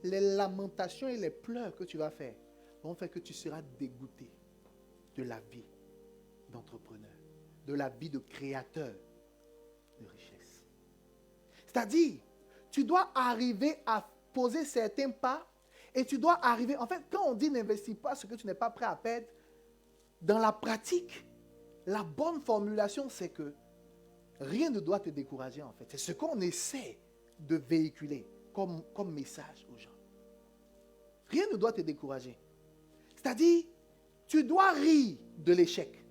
S2: les lamentations et les pleurs que tu vas faire vont faire que tu seras dégoûté de la vie d'entrepreneur, de la vie de créateur de richesse. C'est-à-dire, tu dois arriver à poser certains pas. Et tu dois arriver, en fait, quand on dit n'investis pas ce que tu n'es pas prêt à perdre, dans la pratique, la bonne formulation, c'est que rien ne doit te décourager, en fait. C'est ce qu'on essaie de véhiculer comme message aux gens. Rien ne doit te décourager. C'est-à-dire, tu dois rire de l'échec.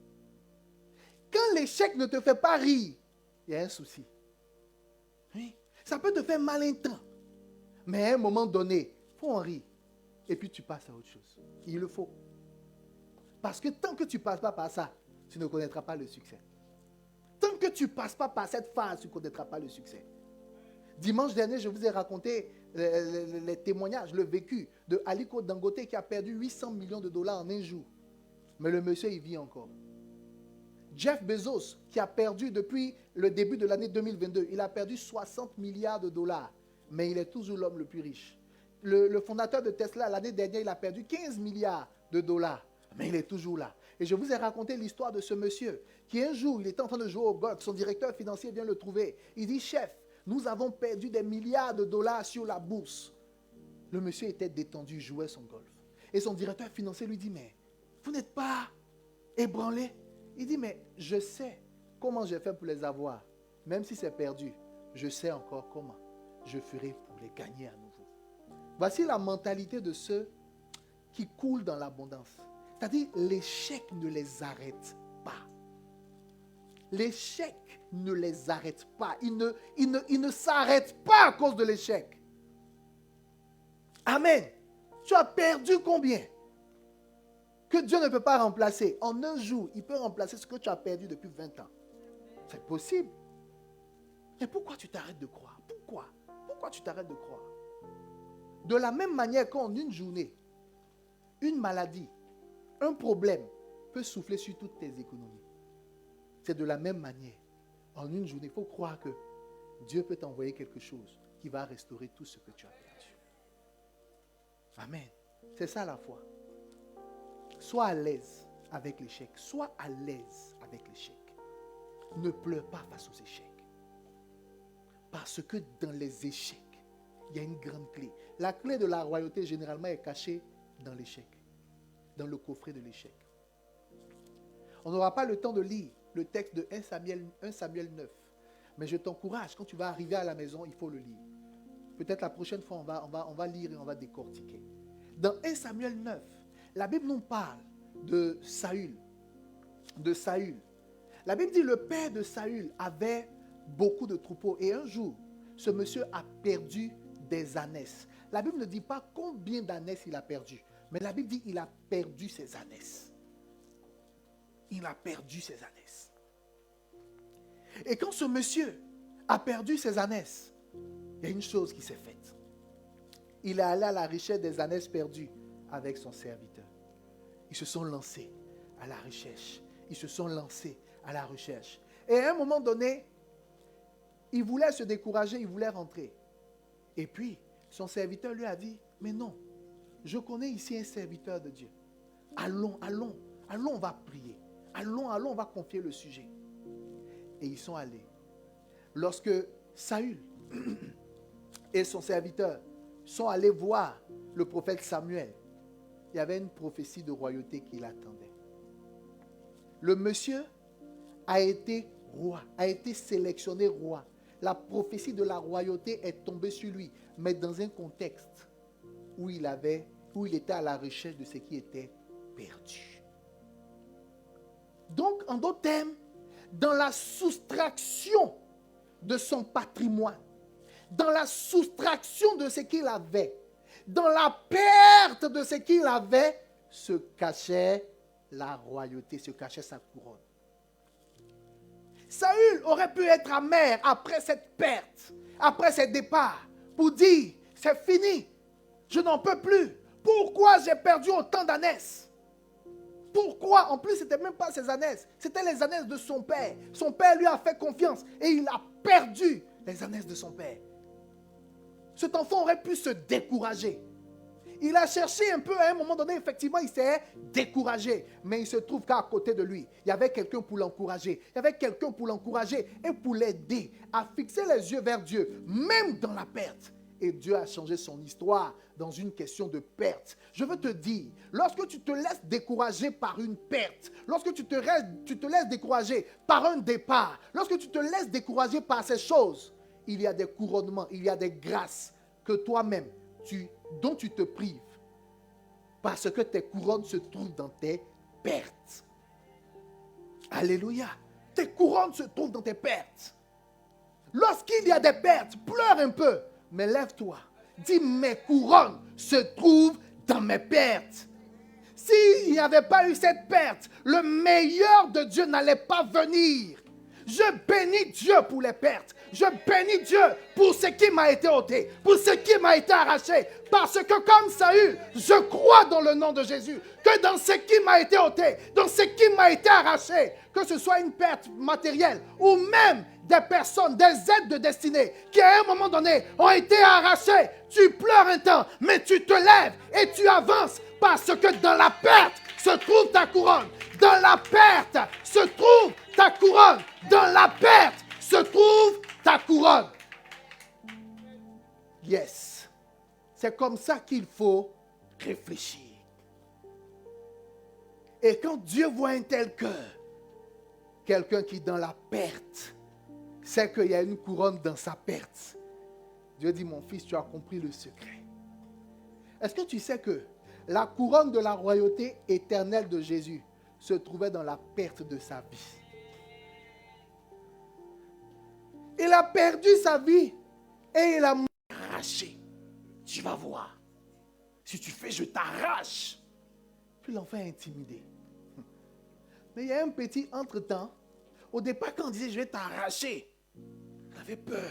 S2: Quand l'échec ne te fait pas rire, il y a un souci. Oui. Ça peut te faire mal un temps, mais à un moment donné, il faut en rire. Et puis tu passes à autre chose. Il le faut. Parce que tant que tu ne passes pas par ça, tu ne connaîtras pas le succès. Tant que tu ne passes pas par cette phase, tu ne connaîtras pas le succès. Dimanche dernier, je vous ai raconté les témoignages, le vécu de Aliko Dangote qui a perdu 800 millions de dollars en un jour. Mais le monsieur, il vit encore. Jeff Bezos, qui a perdu depuis le début de l'année 2022, il a perdu 60 milliards de dollars. Mais il est toujours l'homme le plus riche. Le fondateur de Tesla, l'année dernière, il a perdu 15 milliards de dollars. Mais il est toujours là. Et je vous ai raconté l'histoire de ce monsieur qui un jour, il était en train de jouer au golf. Son directeur financier vient le trouver. Il dit, chef, nous avons perdu des milliards de dollars sur la bourse. Le monsieur était détendu, jouait son golf. Et son directeur financier lui dit, mais vous n'êtes pas ébranlé? Il dit, mais je sais comment j'ai fait pour les avoir. Même si c'est perdu, je sais encore comment je ferai pour les gagner à nouveau. Voici la mentalité de ceux qui coulent dans l'abondance. C'est-à-dire, l'échec ne les arrête pas. L'échec ne les arrête pas. Ils ne s'arrêtent pas à cause de l'échec. Amen. Tu as perdu combien? Que Dieu ne peut pas remplacer. En un jour, il peut remplacer ce que tu as perdu depuis 20 ans. C'est possible. Mais pourquoi tu t'arrêtes de croire? Pourquoi tu t'arrêtes de croire? De la même manière qu'en une journée, une maladie, un problème peut souffler sur toutes tes économies. C'est de la même manière. En une journée, il faut croire que Dieu peut t'envoyer quelque chose qui va restaurer tout ce que tu as perdu. Amen. C'est ça la foi. Sois à l'aise avec l'échec. Sois à l'aise avec l'échec. Ne pleure pas face aux échecs. Parce que dans les échecs, il y a une grande clé. La clé de la royauté, généralement, est cachée dans l'échec. Dans le coffret de l'échec. On n'aura pas le temps de lire le texte de 1 Samuel 9. Mais je t'encourage, quand tu vas arriver à la maison, il faut le lire. Peut-être la prochaine fois, on va lire et on va décortiquer. Dans 1 Samuel 9, la Bible nous parle de Saül. La Bible dit que le père de Saül avait beaucoup de troupeaux. Et un jour, ce monsieur a perdu des ânesses. La Bible ne dit pas combien d'ânesses il a perdu. Mais la Bible dit qu'il a perdu ses ânesses. Il a perdu ses ânesses. Et quand ce monsieur a perdu ses ânesses, il y a une chose qui s'est faite. Il est allé à la recherche des ânesses perdues avec son serviteur. Ils se sont lancés à la recherche. Et à un moment donné, il voulait se décourager, il voulait rentrer. Et puis, son serviteur lui a dit, mais non, je connais ici un serviteur de Dieu. Allons, on va prier. Allons, on va confier le sujet. Et ils sont allés. Lorsque Saül et son serviteur sont allés voir le prophète Samuel, il y avait une prophétie de royauté qui l'attendait. Le monsieur a été roi, a été sélectionné roi. La prophétie de la royauté est tombée sur lui, mais dans un contexte où il était à la recherche de ce qui était perdu. Donc, en d'autres termes, dans la soustraction de son patrimoine, dans la soustraction de ce qu'il avait, dans la perte de ce qu'il avait, se cachait la royauté, se cachait sa couronne. Saül aurait pu être amer après cette perte, après ce départ, pour dire, c'est fini, je n'en peux plus. Pourquoi j'ai perdu autant d'ânesses? Pourquoi? En plus, ce n'était même pas ses ânesses, c'était les ânesses de son père. Son père lui a fait confiance et il a perdu les ânesses de son père. Cet enfant aurait pu se décourager. Il a cherché un peu, à un moment donné, effectivement, il s'est découragé. Mais il se trouve qu'à côté de lui, il y avait quelqu'un pour l'encourager. Il y avait quelqu'un pour l'encourager et pour l'aider à fixer les yeux vers Dieu, même dans la perte. Et Dieu a changé son histoire dans une question de perte. Je veux te dire, lorsque tu te laisses décourager par une perte, lorsque tu te laisses décourager par un départ, lorsque tu te laisses décourager par ces choses, il y a des couronnements, il y a des grâces que toi-même, dont tu te prives. Parce que tes couronnes se trouvent dans tes pertes. Alléluia. Tes couronnes se trouvent dans tes pertes. Lorsqu'il y a des pertes, pleure un peu. Mais lève-toi. Dis, mes couronnes se trouvent dans mes pertes. S'il n'y avait pas eu cette perte, le meilleur de Dieu n'allait pas venir. Je bénis Dieu pour les pertes. Je bénis Dieu pour ce qui m'a été ôté, pour ce qui m'a été arraché. Parce que comme Saül, je crois dans le nom de Jésus, que dans ce qui m'a été ôté, dans ce qui m'a été arraché, que ce soit une perte matérielle ou même des personnes, des aides de destinée qui à un moment donné ont été arrachées. Tu pleures un temps, mais tu te lèves et tu avances parce que dans la perte se trouve ta couronne. Dans la perte se trouve ta couronne. Dans la perte se trouve ta couronne. Yes. C'est comme ça qu'il faut réfléchir. Et quand Dieu voit un tel cœur, quelqu'un qui dans la perte sait qu'il y a une couronne dans sa perte, Dieu dit, mon fils, tu as compris le secret. Est-ce que tu sais que La couronne de la royauté éternelle de Jésus se trouvait dans la perte de sa vie. Il a perdu sa vie et il a arraché. Tu vas voir. Si tu fais, je t'arrache. Puis l'enfant est intimidé. Mais il y a un petit entre-temps. Au départ, quand on disait, je vais t'arracher, il avait peur.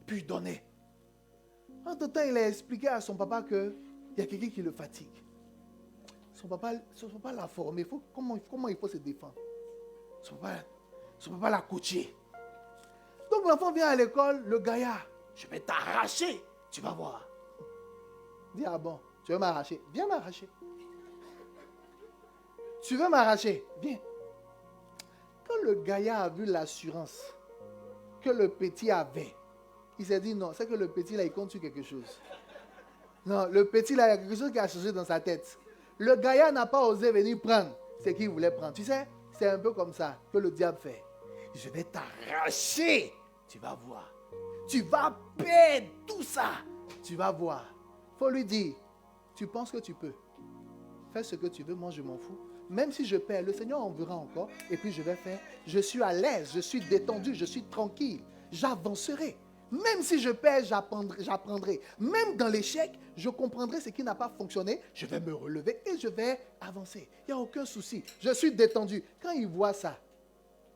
S2: Puis il donnait. Entre-temps, il a expliqué à son papa qu'il y a quelqu'un qui le fatigue. Son papa l'a formé. Comment il faut se défendre? Son papa l'a coaché. Donc l'enfant vient à l'école, le gaillard, je vais t'arracher, tu vas voir. Il dit, ah bon, tu veux m'arracher? Viens m'arracher. Tu veux m'arracher? Viens. Quand le gaillard a vu l'assurance que le petit avait, il s'est dit non, c'est que le petit là, il compte sur quelque chose. Non, le petit là, il y a quelque chose qui a changé dans sa tête. Le gaillard n'a pas osé venir prendre ce qu'il voulait prendre. Tu sais, c'est un peu comme ça que le diable fait. Je vais t'arracher. Tu vas voir. Tu vas perdre tout ça. Tu vas voir. Il faut lui dire, tu penses que tu peux. Fais ce que tu veux, moi je m'en fous. Même si je perds, le Seigneur en verra encore. Et puis je vais faire. Je suis à l'aise, je suis détendu, je suis tranquille. J'avancerai. Même si je perds, j'apprendrai. Même dans l'échec, je comprendrai ce qui n'a pas fonctionné. Je vais me relever et je vais avancer. Il n'y a aucun souci. Je suis détendu. Quand il voit ça,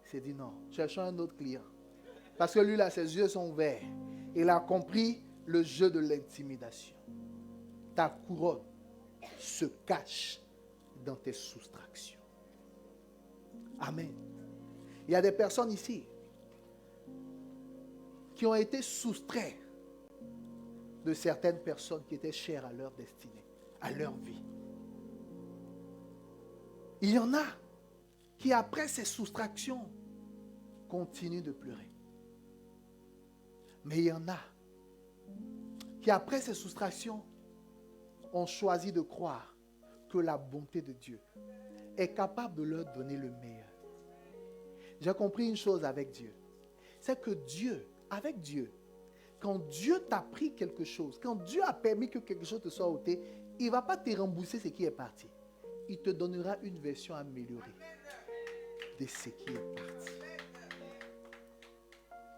S2: il s'est dit non, cherchons un autre client. Parce que lui là, ses yeux sont ouverts. Il a compris le jeu de l'intimidation. Ta couronne se cache dans tes soustractions. Amen. Il y a des personnes ici qui ont été soustraits de certaines personnes qui étaient chères à leur destinée, à leur vie. Il y en a qui, après ces soustractions, continuent de pleurer. Mais il y en a qui, après ces soustractions, ont choisi de croire que la bonté de Dieu est capable de leur donner le meilleur. J'ai compris une chose avec Dieu. C'est que Dieu, avec Dieu, quand Dieu t'a pris quelque chose, quand Dieu a permis que quelque chose te soit ôté, il ne va pas te rembourser ce qui est parti. Il te donnera une version améliorée de ce qui est parti.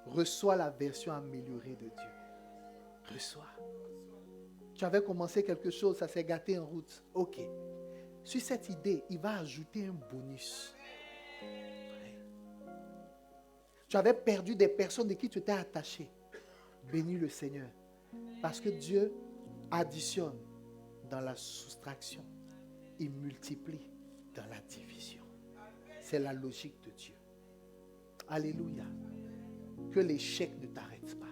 S2: Reçois la version améliorée de Dieu. Reçois. Tu avais commencé quelque chose, ça s'est gâté en route. Ok. Sur cette idée, il va ajouter un bonus. Tu avais perdu des personnes de qui tu étais attaché. Bénis le Seigneur. Parce que Dieu additionne dans la soustraction. Il multiplie dans la division. C'est la logique de Dieu. Alléluia. Que l'échec ne t'arrête pas.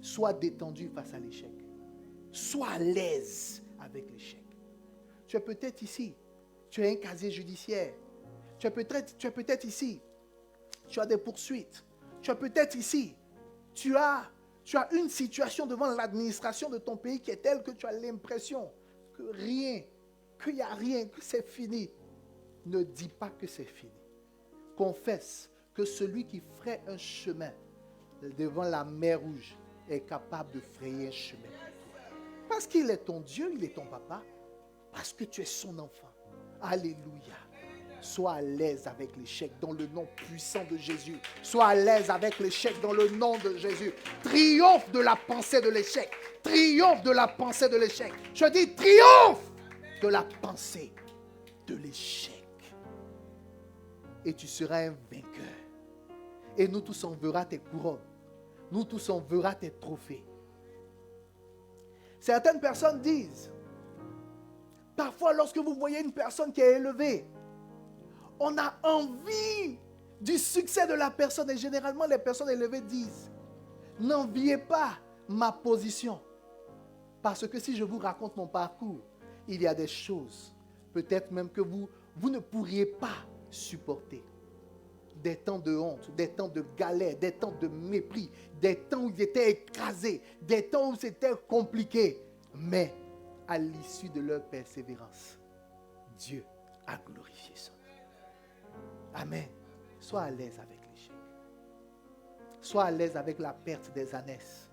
S2: Sois détendu face à l'échec. Sois à l'aise avec l'échec. Tu es peut-être ici. Tu as un casier judiciaire. Tu es peut-être ici. Tu as des poursuites. Tu es peut-être ici. Tu as une situation devant l'administration de ton pays qui est telle que tu as l'impression qu'il n'y a rien, que c'est fini. Ne dis pas que c'est fini. Confesse que celui qui ferait un chemin devant la mer Rouge est capable de frayer un chemin pour toi. Parce qu'il est ton Dieu, il est ton papa. Parce que tu es son enfant. Alléluia. Sois à l'aise avec l'échec dans le nom puissant de Jésus. Sois à l'aise avec l'échec dans le nom de Jésus. Triomphe de la pensée de l'échec. Triomphe de la pensée de l'échec. Je dis triomphe de la pensée de l'échec. Et tu seras un vainqueur. Et nous tous on verra tes couronnes. Nous tous on verra tes trophées. Certaines personnes disent, parfois lorsque vous voyez une personne qui est élevée, on a envie du succès de la personne. Et généralement, les personnes élevées disent, n'enviez pas ma position. Parce que si je vous raconte mon parcours, il y a des choses, peut-être même que vous ne pourriez pas supporter. Des temps de honte, des temps de galère, des temps de mépris, des temps où ils étaient écrasés, des temps où c'était compliqué. Mais à l'issue de leur persévérance, Dieu a glorifié son nom. Amen. Sois à l'aise avec l'échec. Sois à l'aise avec la perte des ânesses.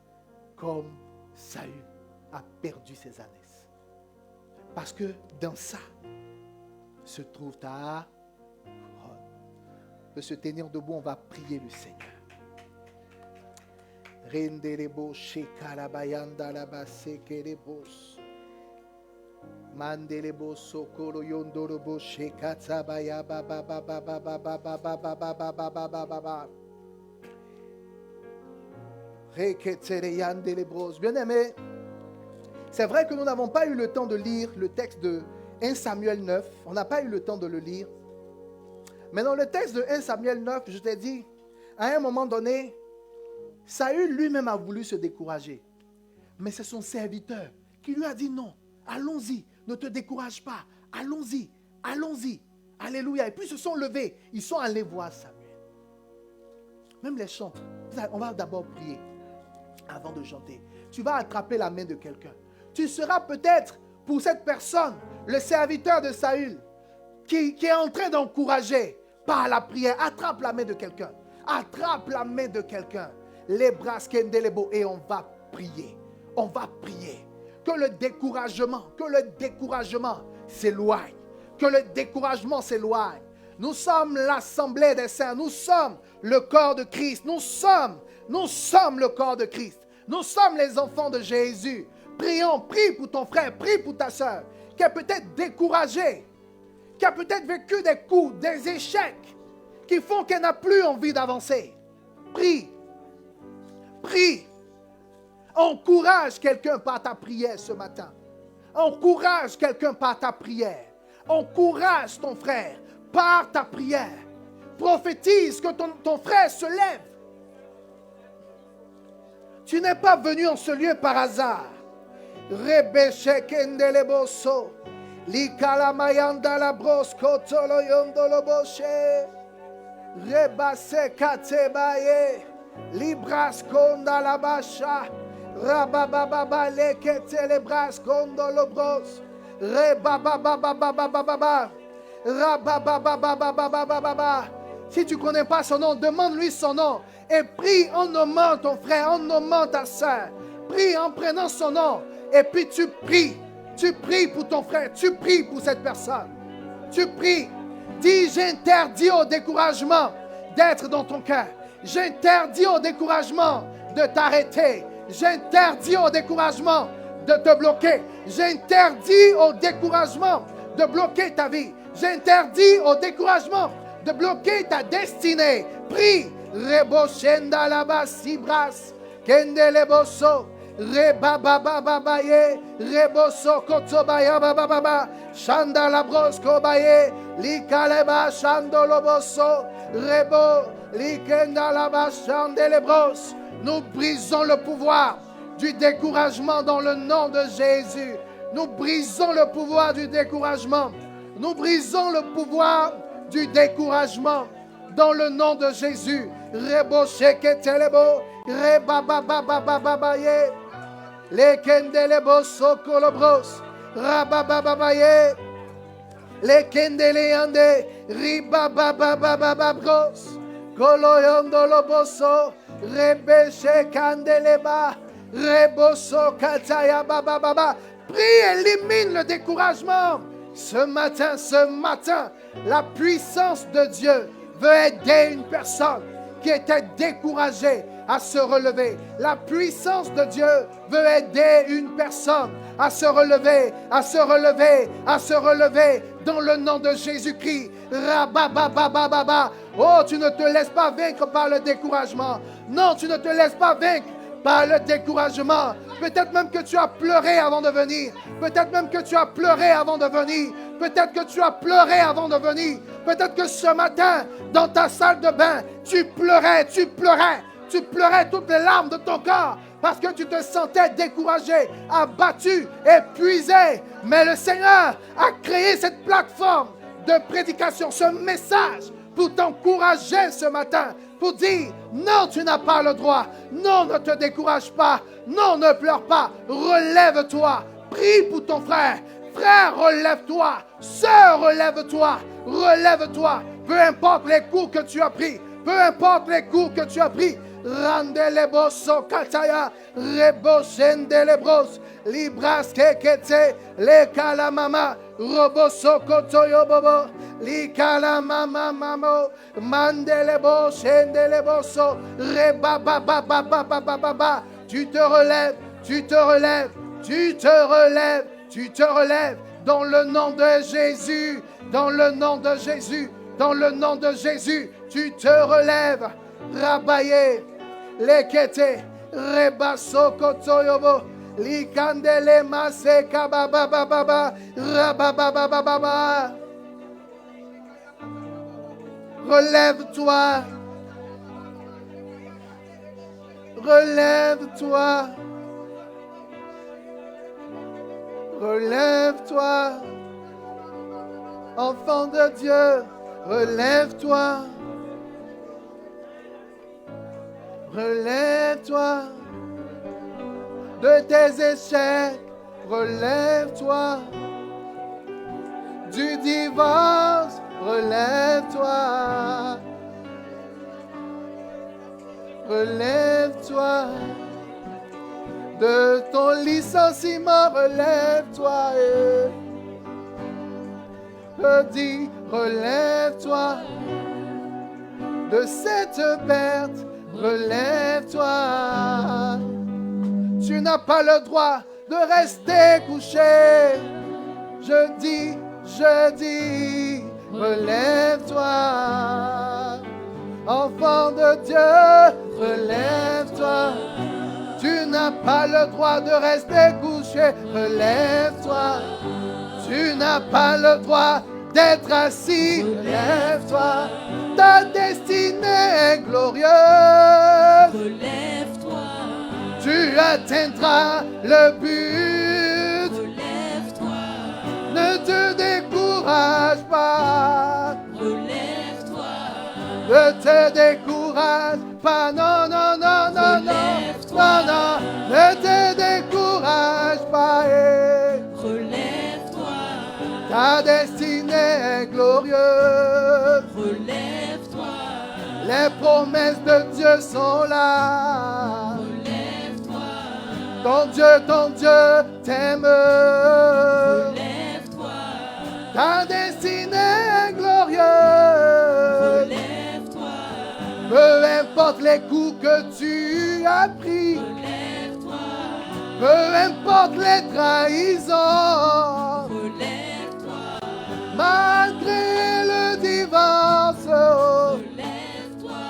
S2: Comme Saül a perdu ses ânesses. Parce que dans ça se trouve ta couronne. De se tenir debout, on va prier le Seigneur. Rendelebo shekarabayanda labasekerebos. Mandelebo sokoro yondorobo shekatsabaya baba baba baba baba baba baba baba baba. Reketereyandelebros. Bien-aimés, c'est vrai que nous n'avons pas eu le temps de lire le texte de 1 Samuel 9. On n'a pas eu le temps de le lire. Mais dans le texte de 1 Samuel 9, je t'ai dit, à un moment donné, Saül lui-même a voulu se décourager. Mais c'est son serviteur qui lui a dit non, allons-y, ne te décourage pas, allons-y, allons-y. Alléluia. Et puis ils se sont levés, ils sont allés voir Samuel. Même les chants, on va d'abord prier avant de chanter. Tu vas attraper la main de quelqu'un. Tu seras peut-être pour cette personne, le serviteur de Saül, qui est en train d'encourager par la prière. Attrape la main de quelqu'un. Attrape la main de quelqu'un. Les bras skendelebo et on va prier. On va prier. Que le découragement s'éloigne. Que le découragement s'éloigne. Nous sommes l'assemblée des saints. Nous sommes le corps de Christ. Nous sommes le corps de Christ. Nous sommes les enfants de Jésus. Prions, prie pour ton frère, prie pour ta soeur, qui est peut-être découragée, qui a peut-être vécu des coups, des échecs, qui font qu'elle n'a plus envie d'avancer. Prie. Prie. Encourage quelqu'un par ta prière ce matin. Encourage quelqu'un par ta prière. Encourage ton frère par ta prière. Prophétise que ton frère se lève. Tu n'es pas venu en ce lieu par hasard. Rebeshe kendeleboso. Likalamayanda la brosko tolo yondolo boshe. Rebase katebaye. Libras konda la basha. Rabababa lekete le bras kondo lo bros. Rebababababababa. Rabababababababa. Si tu ne connais pas son nom, demande-lui son nom. Et prie en nommant ton frère, en nommant ta soeur. Prie en prenant son nom. Et puis tu pries. Tu pries pour ton frère. Tu pries pour cette personne. Tu pries. Dis, j'interdis au découragement d'être dans ton cœur. J'interdis au découragement de t'arrêter. J'interdis au découragement de te bloquer. J'interdis au découragement de bloquer ta vie. J'interdis au découragement de bloquer ta destinée. Prie. Reboshenda laba sibras. Kendeleboso. Rebabababaye. Reboso kotobaya bababa. Shanda labros kobaye. Likaleba shandoloboso. Rebo. Likenda laba shandelebros. Nous brisons le pouvoir du découragement dans le nom de Jésus. Nous brisons le pouvoir du découragement. Nous brisons le pouvoir du découragement dans le nom de Jésus. Rebo sheketelebo, rebabababababaye, lekendelebo sokolobros, rababababaye, lekendeleande, ribababababababros, koloyondoloboso, rebeshe kandeleba, reboso kataya babababa. Prie, élimine le découragement. Ce matin, la puissance de Dieu veut aider une personne qui était découragée à se relever. La puissance de Dieu veut aider une personne à se relever, à se relever, à se relever dans le nom de Jésus-Christ. Rabababababa. Oh, tu ne te laisses pas vaincre par le découragement. Non, tu ne te laisses pas vaincre par le découragement. Peut-être même que tu as pleuré avant de venir. Peut-être même que tu as pleuré avant de venir. Peut-être que tu as pleuré avant de venir. Peut-être que ce matin, dans ta salle de bain, tu pleurais toutes les larmes de ton corps parce que tu te sentais découragé, abattu, épuisé. Mais le Seigneur a créé cette plateforme de prédication, ce message pour t'encourager ce matin, pour dire, non, tu n'as pas le droit. Non, ne te décourage pas. Non, ne pleure pas. Relève-toi. Prie pour ton frère. Frère, relève-toi. Sœur, relève-toi. Relève-toi. Peu importe les coups que tu as pris. Peu importe les coups que tu as pris. Randelebo sokataya. Reboshendelebros. Libras kekete. Le kalamama. Robo sokotoyo bobo. Li kalamama mamo. Mandelebo shendeleboso. Rebabababababababa. Tu te relèves, tu te relèves, tu te relèves, tu te relèves. Dans le nom de Jésus, dans le nom de Jésus, dans le nom de Jésus, tu te relèves. Rabaye, lekete, rebaso kotoyobo, likandele mase kababababa, rabababababa. Relève-toi. Relève-toi. Relève-toi. Enfant de Dieu, relève-toi. Relève-toi. De tes échecs, relève-toi. Du divorce, relève-toi. Relève-toi. De ton licenciement, relève-toi. Je dis, relève-toi. De cette perte, relève-toi. Tu n'as pas le droit de rester couché. Je dis, relève-toi. Enfant de Dieu, relève-toi. Tu n'as pas le droit de rester couché. Relève-toi. Tu n'as pas le droit d'être assis. Relève-toi. Ta destinée est glorieuse.
S3: Relève-toi.
S2: Tu atteindras le but.
S3: Relève-toi.
S2: Ne te décourage pas.
S3: Relève-toi.
S2: Ne te décourage pas. Non, non, non, non, non. Non, non. Ne te décourage pas.
S3: Relève-toi.
S2: Ta destinée est glorieuse.
S3: Relève-toi.
S2: Les promesses de Dieu sont là.
S3: Relève-toi.
S2: Ton Dieu t'aime.
S3: Relève-toi.
S2: Ta destinée est glorieuse.
S3: Relève-toi.
S2: Peu importe les coups que tu as pris.
S3: Relève-toi.
S2: Peu importe les trahisons.
S3: Relève-toi.
S2: Malgré le divorce.
S3: Relève-toi.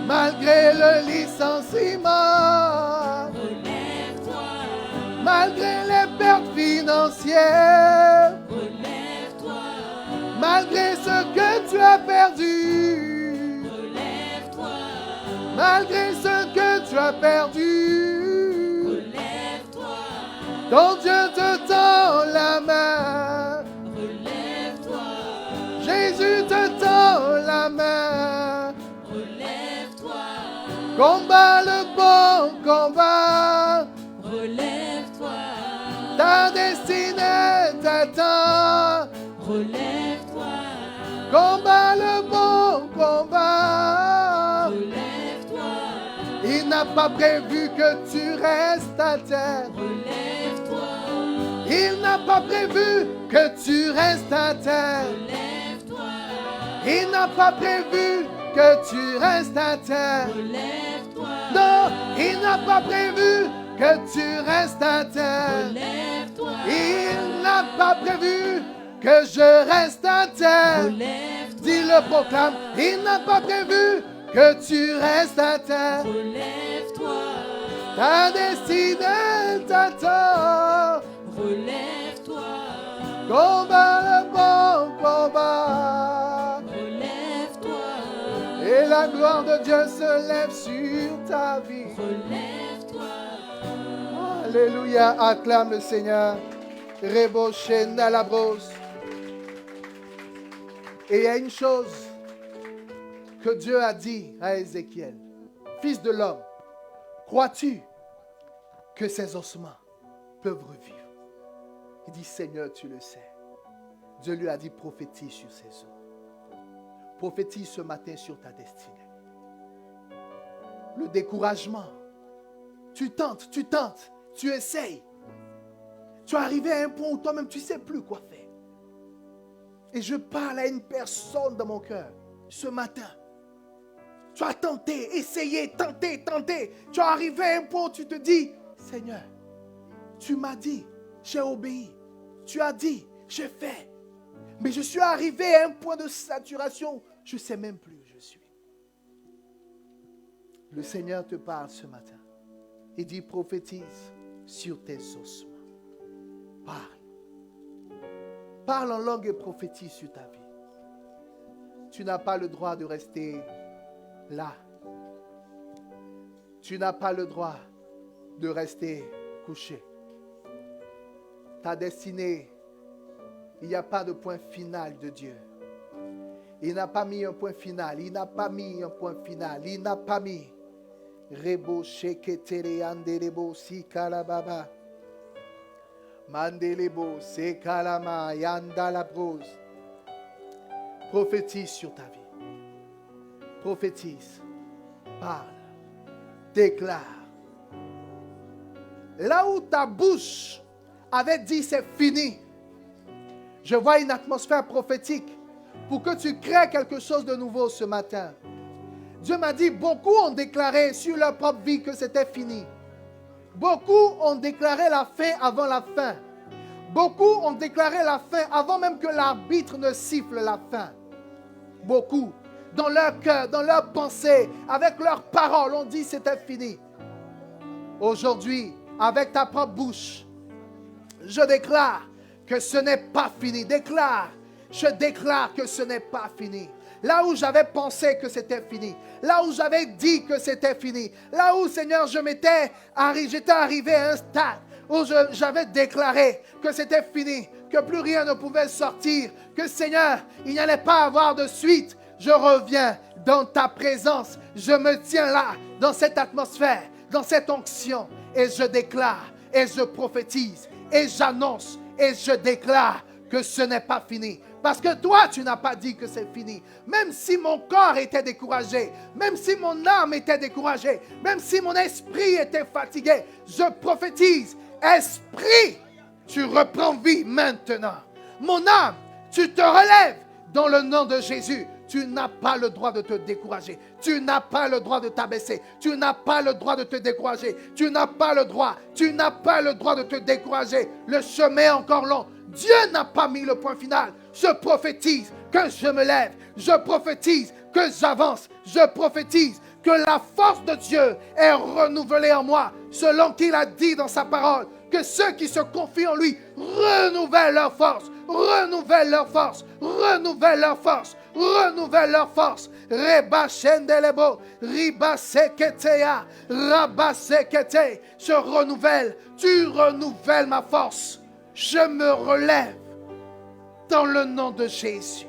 S2: Malgré le licenciement.
S3: Relève-toi.
S2: Malgré les pertes financières.
S3: Relève-toi.
S2: Malgré ce que tu as perdu.
S3: Relève-toi.
S2: Malgré ce que tu as perdu.
S3: Relève-toi.
S2: Ton Dieu te tend la main.
S3: Relève-toi.
S2: Jésus te tend la main.
S3: Relève-toi.
S2: Combat le bon combat.
S3: Relève-toi.
S2: Ta destinée t'attend.
S3: Relève-toi.
S2: Combat le bon combat.
S3: Relève-toi.
S2: Il n'a pas prévu que tu restes à terre.
S3: Relève-toi.
S2: Il n'a pas prévu que tu restes à terre.
S3: Relève-toi.
S2: Il n'a pas prévu que tu restes à terre.
S3: Relève-toi.
S2: Non, il n'a pas prévu que tu restes à terre.
S3: Relève-toi.
S2: Il n'a pas prévu que je reste à terre.
S3: Relève-toi.
S2: Dis-le, proclame. Il n'a pas prévu que tu restes à terre.
S3: Relève-toi.
S2: Ta destinée t'attend.
S3: Relève-toi.
S2: Combat le bon combat.
S3: Relève-toi.
S2: Et la gloire de Dieu se lève sur ta vie.
S3: Relève-toi.
S2: Alléluia, acclame le Seigneur. Reboshenda la brosse. Et il y a une chose que Dieu a dit à Ézéchiel. Fils de l'homme, crois-tu que ces ossements peuvent revivre? Il dit, Seigneur, tu le sais. Dieu lui a dit, prophétise sur ces eaux. Prophétise ce matin sur ta destinée. le découragement. Tu tentes, tu essayes. Tu es arrivé à un point où toi-même tu ne sais plus quoi faire. Et je parle à une personne dans mon cœur ce matin. Tu as tenté, essayé, tenté. Tu es arrivé à un point où tu te dis, Seigneur, tu m'as dit, j'ai obéi. Tu as dit, j'ai fait. Mais je suis arrivé à un point de saturation, je ne sais même plus où je suis. Le Seigneur te parle ce matin. Il dit, prophétise sur tes ossements. Parle. Parle en langue et prophétise sur ta vie. Tu n'as pas le droit de rester là. Tu n'as pas le droit de rester couché. Ta destinée, il n'y a pas de point final de Dieu. Il n'a pas mis un point final. Il n'a pas mis un point final. Il n'a pas mis. Rebo sheketere andelebo si kalababa. Mandelebo se kalama yanda la brose. Prophétise sur ta vie. Prophétise. Parle. Déclare. Là où ta bouche avait dit c'est fini, je vois une atmosphère prophétique pour que tu crées quelque chose de nouveau ce matin. Dieu m'a dit, beaucoup ont déclaré sur leur propre vie que c'était fini. Beaucoup ont déclaré la fin avant la fin. Beaucoup ont déclaré la fin avant même que l'arbitre ne siffle la fin. Beaucoup, dans leur cœur, dans leurs pensées, avec leurs paroles, ont dit c'était fini. Aujourd'hui, avec ta propre bouche, je déclare que ce n'est pas fini. Je déclare que ce n'est pas fini. Là où j'avais pensé que c'était fini, là où j'avais dit que c'était fini, là où, Seigneur, j'étais arrivé à un stade où j'avais déclaré que c'était fini, que plus rien ne pouvait sortir, que, Seigneur, il n'y allait pas avoir de suite. Je reviens dans ta présence, je me tiens là, dans cette atmosphère, dans cette onction, et je déclare, et je prophétise, et j'annonce, et je déclare que ce n'est pas fini. Parce que toi, tu n'as pas dit que c'est fini. Même si mon corps était découragé, même si mon âme était découragée, même si mon esprit était fatigué, je prophétise, esprit, tu reprends vie maintenant. Mon âme, tu te relèves dans le nom de Jésus. Tu n'as pas le droit de te décourager. Tu n'as pas le droit de t'abaisser. Tu n'as pas le droit de te décourager. Tu n'as pas le droit. Tu n'as pas le droit de te décourager. Le chemin est encore long. Dieu n'a pas mis le point final. Je prophétise que je me lève. Je prophétise que j'avance. Je prophétise que la force de Dieu est renouvelée en moi, selon qu'il a dit dans sa parole, que ceux qui se confient en lui renouvellent leur force, renouvellent leur force, renouvellent leur force, renouvellent leur force. Reba shendelebo, riba seketeya, raba sekete. Je renouvelle, tu renouvelles ma force. Je me relève dans le nom de Jésus.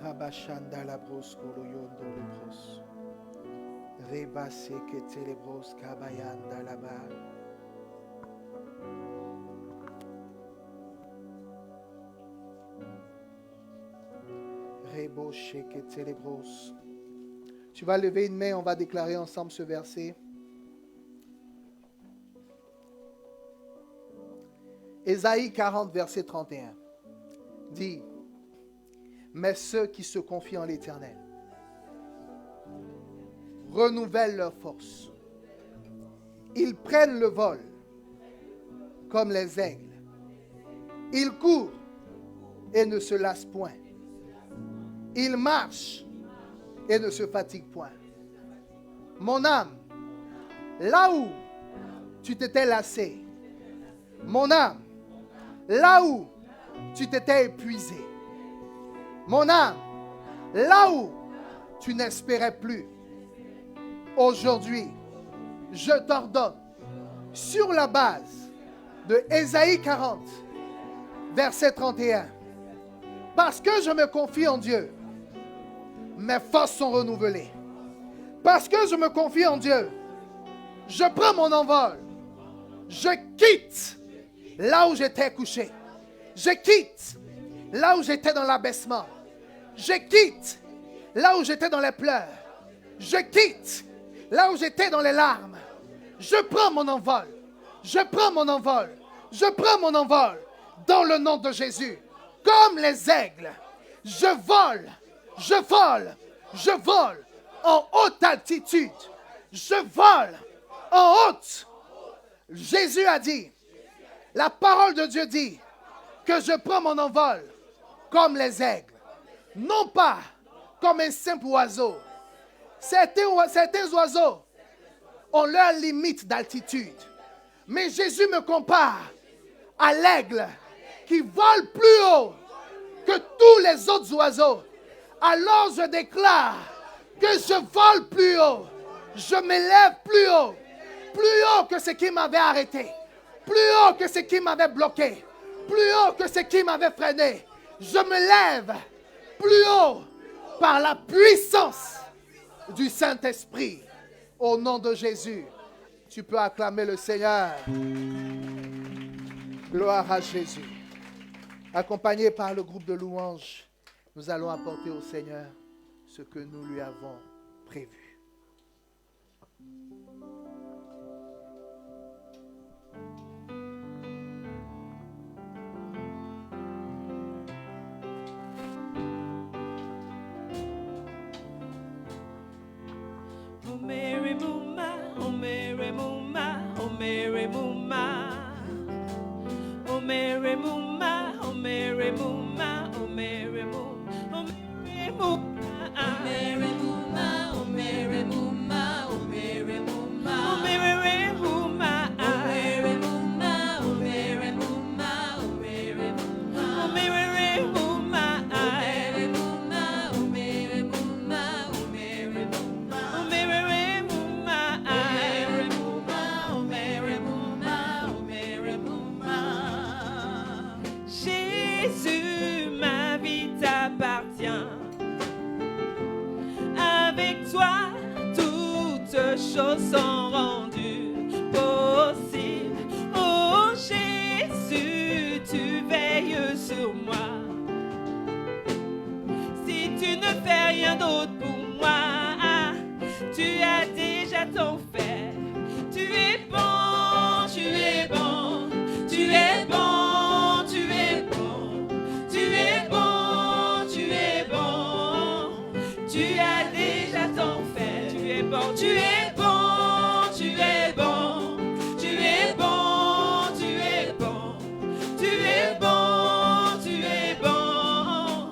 S2: Rabashanda la bros koloyondo le bros. Reba sekete le bros kabayanda la ba. Rebo sekete le bros. Tu vas lever une main, on va déclarer ensemble ce verset. Ésaïe 40, verset 31. Dit, mais ceux qui se confient en l'Éternel renouvellent leur force. Ils prennent le vol comme les aigles. Ils courent et ne se lassent point. Ils marchent et ne se fatiguent point. Mon âme, là où tu t'étais lassé, mon âme, là où tu t'étais épuisé, mon âme, là où tu n'espérais plus, aujourd'hui, je t'ordonne, sur la base de Ésaïe 40, verset 31, parce que je me confie en Dieu, mes forces sont renouvelées. Parce que je me confie en Dieu, je prends mon envol. Je quitte là où j'étais couché. Je quitte là où j'étais dans l'abaissement. Je quitte là où j'étais dans les pleurs. Je quitte là où j'étais dans les larmes. Je prends mon envol. Je prends mon envol. Je prends mon envol dans le nom de Jésus. Comme les aigles, je vole, je vole, je vole en haute altitude. Je vole en haute. Jésus a dit, la parole de Dieu dit que je prends mon envol comme les aigles. Non pas comme un simple oiseau. Certains oiseaux ont leur limite d'altitude. Mais Jésus me compare à l'aigle qui vole plus haut que tous les autres oiseaux. Alors je déclare que je vole plus haut. Je m'élève plus haut. Plus haut que ce qui m'avait arrêté. Plus haut que ce qui m'avait bloqué. Plus haut que ce qui m'avait freiné. Je me lève plus haut par la puissance du Saint-Esprit. Au nom de Jésus, tu peux acclamer le Seigneur. Gloire à Jésus. Accompagné par le groupe de louanges, nous allons apporter au Seigneur ce que nous lui avons prévu.
S1: Oh Mary Mouma, oh Mary Mouma, oh Mary Mouma. Oh Mary Mouma, oh Mary Mouma, oh Mary Mouma, oh Mary Mouma.
S3: Mary Mouma, oh Mary Mouma, oh Mary Mouma.
S1: Oh Mary Mouma,
S3: Oh Mary Mouma, oh Mary Mouma, oh Mary Mouma.
S1: oh Mary Mouma,
S3: Mary Mouma, oh Mary Mouma, oh Mary Mouma.
S1: oh Mary Mouma,
S3: Mary Mouma, oh Mary Mouma, oh Mary Mouma.
S1: Jésus, ma vie t'appartient. Avec toi, toutes choses sont rendues possibles. Oh Jésus, tu veilles sur moi. Si tu ne fais rien d'autre pour moi, tu as déjà ton fait. Tu es bon, tu es bon, tu es bon, tu es bon, tu es bon, tu es bon. Tu as déjà ton fait. Tu es bon, tu es bon, tu es bon, tu es bon, tu es bon, tu es bon, tu es bon.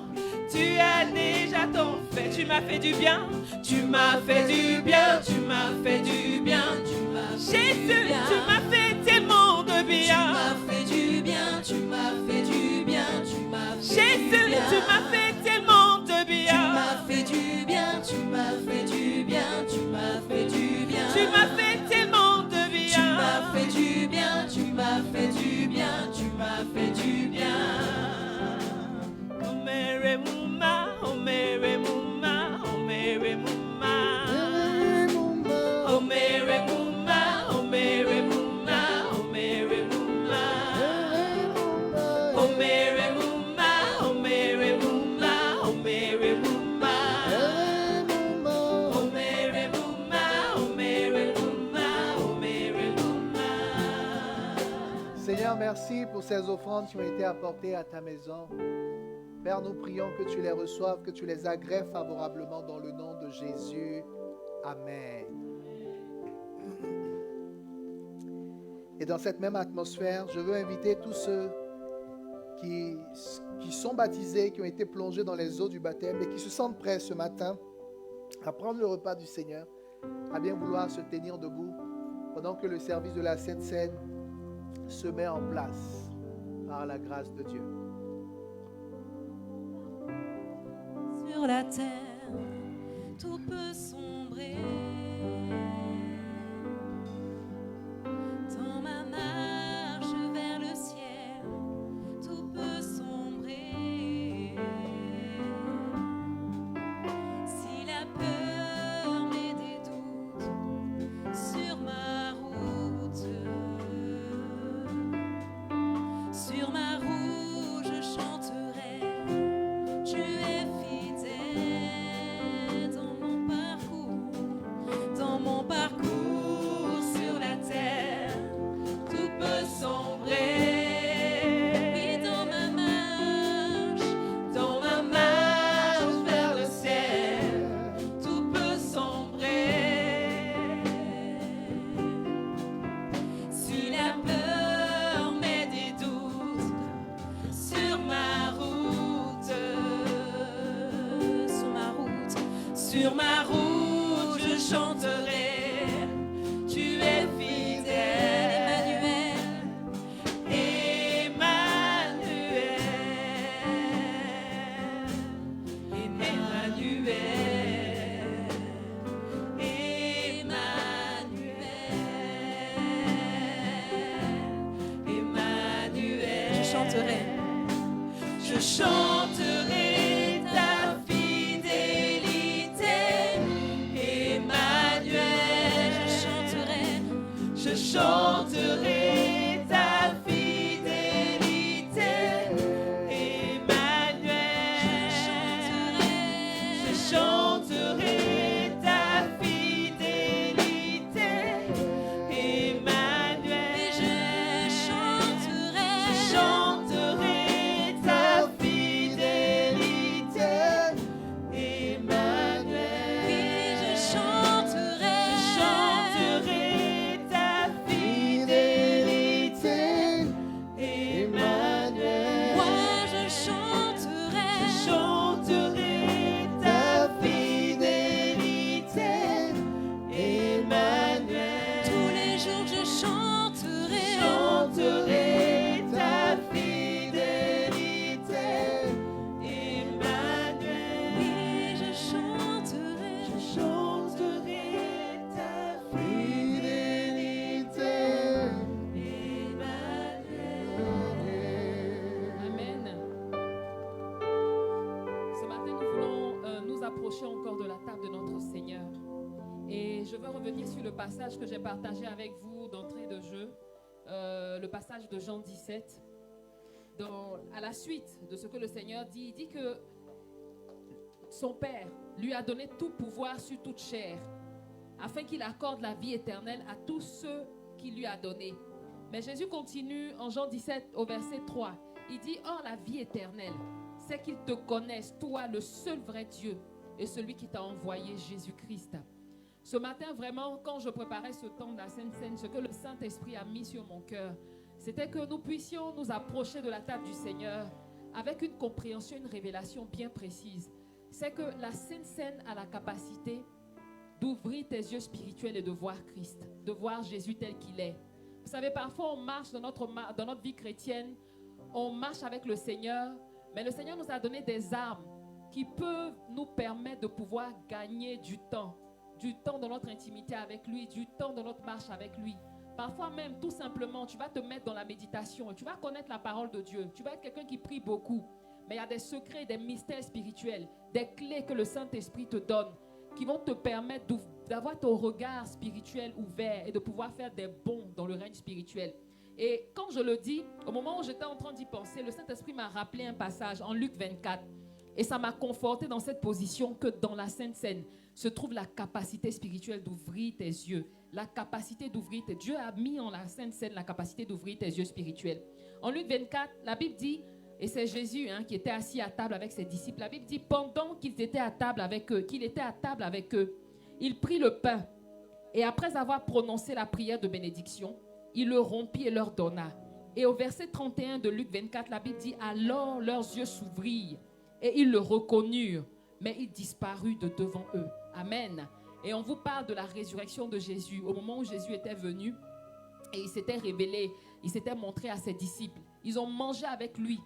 S1: Tu as déjà ton fait. Tu m'as fait du bien, tu m'as fait du bien, tu m'as fait du bien, tu m'as fait du
S3: Jésus,
S1: bien. Tu m'as fait tellement de
S3: Tu
S1: bien.
S3: m'as fait du bien, tu m'as fait du bien, tu m'as fait du
S1: Jésus,
S3: bien.
S1: tu m'as fait tellement de
S3: Tu
S1: bien.
S3: m'as fait du bien, tu m'as fait du bien, tu m'as fait du bien.
S1: Tu m'as fait tellement de bien.
S3: Tu m'as fait du bien, tu m'as fait du bien, tu m'as fait du bien.
S1: Oh Mary Mouma, oh Mary Mouma, oh Mary Mouma. Oh Mary Mouma, oh Mary Mouma, oh Mary Mouma. Oh Mary Mouma, oh Mary Mouma, oh Mary Mouma. Oh Mary Mouma, oh Mary Mouma, oh Mary Mouma.
S2: Seigneur, merci pour ces offrandes qui ont été apportées à ta maison. Père, nous prions que tu les reçoives, que tu les agrées favorablement dans le nom de Jésus. Amen. Et dans cette même atmosphère, je veux inviter tous ceux qui sont baptisés, qui ont été plongés dans les eaux du baptême et qui se sentent prêts ce matin à prendre le repas du Seigneur, à bien vouloir se tenir debout pendant que le service de la Sainte Seine se met en place par la grâce de Dieu.
S3: Sur la terre, tout peut sombrer. Dans ma marche vers le ciel, tout peut sombrer.
S1: Sur ma route, je chanterai. Tu es fidèle. Emmanuel. Emmanuel. Emmanuel. Emmanuel.
S3: Je chanterai.
S1: Je chanterai ta fidélité, Emmanuel. Je chanterai ta fidélité, Emmanuel. Je chanterai ta fidélité, Emmanuel. Je chanterai ta fidélité, Emmanuel.
S3: Oui, je chanterai.
S1: Ta fidélité, Emmanuel.
S3: Moi, je chanterai.
S1: Ta fidélité, Emmanuel.
S3: Tous les jours, je chanterai.
S1: Ta fidélité, Emmanuel.
S3: Oui, je chanterai.
S1: Ta fidélité,
S4: Amen. Ce matin, nous voulons nous approcher encore de la table de notre Seigneur. Et je veux revenir sur le passage que j'ai partagé avec vous d'entrée de jeu, le passage de Jean 17. À la suite de ce que le Seigneur dit, il dit que son Père lui a donné tout pouvoir sur toute chair, afin qu'il accorde la vie éternelle à tous ceux qu'il lui a donnés. Mais Jésus continue en Jean 17 au verset 3. Il dit, or la vie éternelle, c'est qu'ils te connaissent, toi le seul vrai Dieu et celui qui t'a envoyé, Jésus-Christ. Ce matin, vraiment, quand je préparais ce temps de la Sainte Seine, ce que le Saint-Esprit a mis sur mon cœur, c'était que nous puissions nous approcher de la table du Seigneur avec une compréhension, une révélation bien précise. C'est que la Sainte Seine a la capacité d'ouvrir tes yeux spirituels et de voir Christ, de voir Jésus tel qu'il est. Vous savez, parfois on marche dans notre vie chrétienne, on marche avec le Seigneur, mais le Seigneur nous a donné des armes qui peuvent nous permettre de pouvoir gagner du temps dans notre intimité avec lui, du temps dans notre marche avec lui. Parfois même, tout simplement, tu vas te mettre dans la méditation, tu vas connaître la parole de Dieu, tu vas être quelqu'un qui prie beaucoup, mais il y a des secrets, des mystères spirituels, des clés que le Saint-Esprit te donne, qui vont te permettre d'avoir ton regard spirituel ouvert et de pouvoir faire des bonds dans le règne spirituel. Et quand je le dis, au moment où j'étais en train d'y penser, le Saint-Esprit m'a rappelé un passage en Luc 24. Et ça m'a conforté dans cette position que dans la Sainte Seine se trouve la capacité spirituelle d'ouvrir tes yeux. La capacité d'ouvrir tes yeux. Dieu a mis en la Sainte Seine la capacité d'ouvrir tes yeux spirituels. En Luc 24, la Bible dit, et c'est Jésus qui était assis à table avec ses disciples. La Bible dit, pendant qu'il était à table avec eux, il prit le pain. Et après avoir prononcé la prière de bénédiction, il le rompit et leur donna. Et au verset 31 de Luc 24, la Bible dit, alors leurs yeux s'ouvrirent et ils le reconnurent, mais il disparut de devant eux. Amen. Et on vous parle de la résurrection de Jésus. Au moment où Jésus était venu et il s'était révélé, il s'était montré à ses disciples. Ils ont mangé avec lui.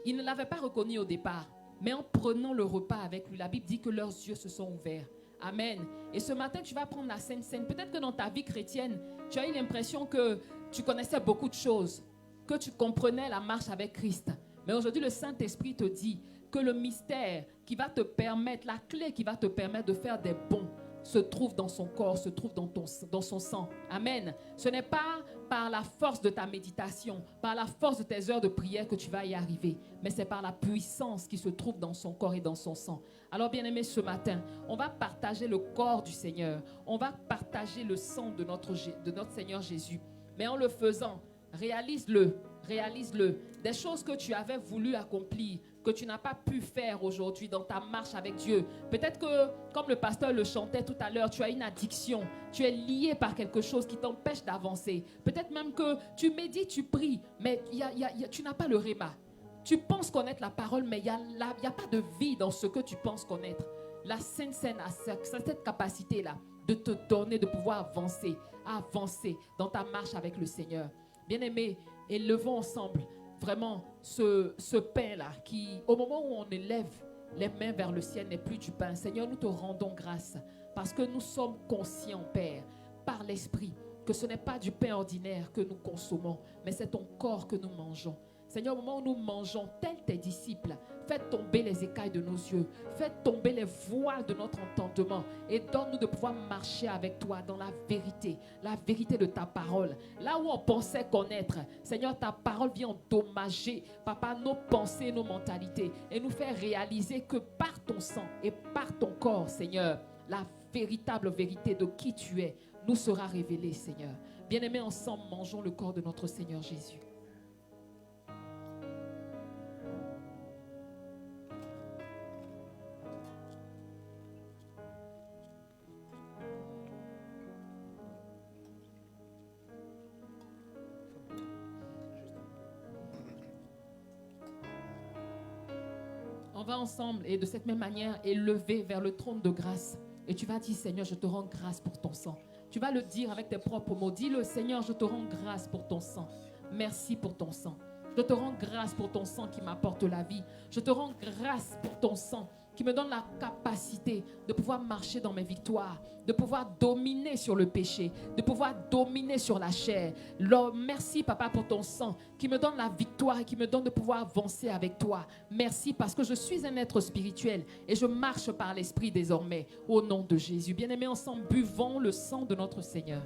S4: Ils ne l'avaient pas reconnu au départ, mais en prenant le repas avec lui, la Bible dit que leurs yeux se sont ouverts. Amen. Et ce matin, tu vas prendre la Sainte Seine. Peut-être que dans ta vie chrétienne, tu as eu l'impression que tu connaissais beaucoup de choses, que tu comprenais la marche avec Christ. Mais aujourd'hui, le Saint-Esprit te dit que le mystère qui va te permettre, la clé qui va te permettre de faire des bons, se trouve dans son corps, se trouve dans son sang. Amen. Ce n'est pas par la force de ta méditation, par la force de tes heures de prière que tu vas y arriver, mais c'est par la puissance qui se trouve dans son corps et dans son sang. Alors, bien-aimés, ce matin, on va partager le corps du Seigneur. On va partager le sang de notre Seigneur Jésus. Mais en le faisant, réalise-le. Des choses que tu avais voulu accomplir, que tu n'as pas pu faire aujourd'hui dans ta marche avec Dieu. Peut-être que, comme le pasteur le chantait tout à l'heure, tu as une addiction. Tu es lié par quelque chose qui t'empêche d'avancer. Peut-être même que tu médites, tu pries, mais tu n'as pas le réma. Tu penses connaître la parole, mais il n'y a pas de vie dans ce que tu penses connaître. La Sainte Seine a cette capacité-là de te donner, de pouvoir avancer dans ta marche avec le Seigneur. Bien-aimés, élevons ensemble vraiment ce pain-là qui, au moment où on élève les mains vers le ciel, n'est plus du pain. Seigneur, nous te rendons grâce parce que nous sommes conscients, Père, par l'Esprit, que ce n'est pas du pain ordinaire que nous consommons, mais c'est ton corps que nous mangeons. Seigneur, au moment où nous mangeons, tels tes disciples, fais tomber les écailles de nos yeux, fais tomber les voiles de notre entendement et donne-nous de pouvoir marcher avec toi dans la vérité de ta parole. Là où on pensait connaître, Seigneur, ta parole vient endommager, Papa, nos pensées, nos mentalités et nous faire réaliser que par ton sang et par ton corps, Seigneur, la véritable vérité de qui tu es nous sera révélée, Seigneur. Bien-aimés, ensemble, mangeons le corps de notre Seigneur Jésus. On va ensemble et de cette même manière élever vers le trône de grâce. Et tu vas dire, Seigneur, je te rends grâce pour ton sang. Tu vas le dire avec tes propres mots. Dis-le, Seigneur, je te rends grâce pour ton sang. Merci pour ton sang. Je te rends grâce pour ton sang qui m'apporte la vie. Je te rends grâce pour ton sang qui me donne la capacité de pouvoir marcher dans mes victoires, de pouvoir dominer sur le péché, de pouvoir dominer sur la chair. Lord, merci, Papa, pour ton sang qui me donne la victoire et qui me donne de pouvoir avancer avec toi. Merci parce que je suis un être spirituel et je marche par l'Esprit désormais, au nom de Jésus. Bien-aimés, ensemble, buvons le sang de notre Seigneur.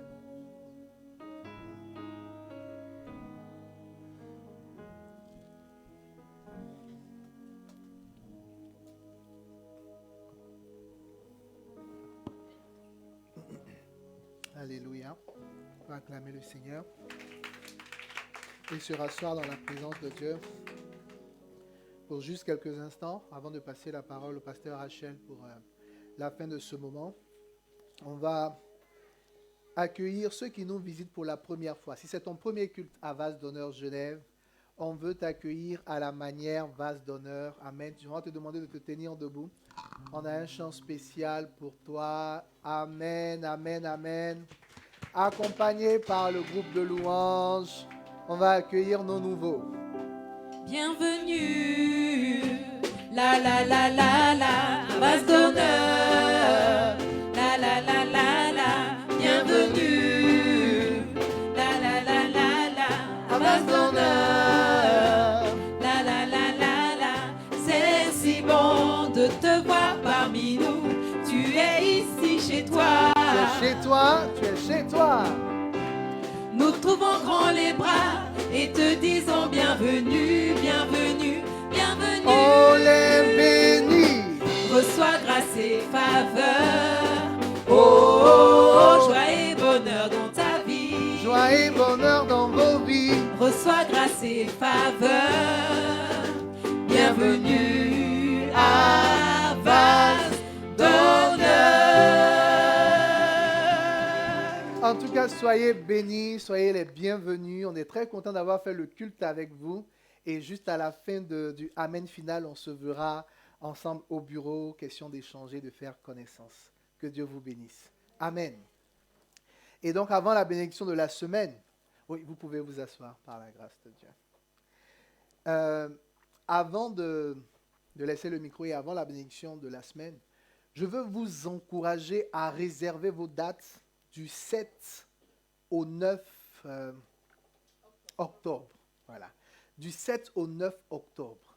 S2: Alléluia. On va acclamer le Seigneur et se rasseoir dans la présence de Dieu pour juste quelques instants avant de passer la parole au pasteur Rachel pour la fin de ce moment. On va accueillir ceux qui nous visitent pour la première fois. Si c'est ton premier culte à Vase d'Honneur Genève, on veut t'accueillir à la manière Vase d'Honneur. Amen. Je vais te demander de te tenir debout. On a un chant spécial pour toi. Amen, amen, amen. Accompagné par le groupe de louanges, on va accueillir nos nouveaux.
S3: Bienvenue, la la la la la, Vase d'Honneur, la la la la la, bienvenue, la la la la la, Vase d'Honneur, la la la la la, c'est si bon de te voir parmi nous, tu es ici chez toi.
S2: Tu es chez toi, tu es chez toi.
S3: Nous trouvons grand les bras et te disons bienvenue, bienvenue, bienvenue.
S2: On les bénit.
S3: Reçois grâce et faveur. Oh, oh, oh, joie et bonheur dans ta vie.
S2: Joie et bonheur dans vos vies.
S3: Reçois grâce et faveur. Bienvenue à Vase d'Honneur.
S2: En tout cas, soyez bénis, soyez les bienvenus. On est très content d'avoir fait le culte avec vous. Et juste à la fin du Amen final, on se verra ensemble au bureau. Question d'échanger, de faire connaissance. Que Dieu vous bénisse. Amen. Et donc, avant la bénédiction de la semaine, oui, vous pouvez vous asseoir par la grâce de Dieu. Avant de laisser le micro et avant la bénédiction de la semaine, je veux vous encourager à réserver vos dates du 7 au 9 octobre. Voilà. Du 7 au 9 octobre,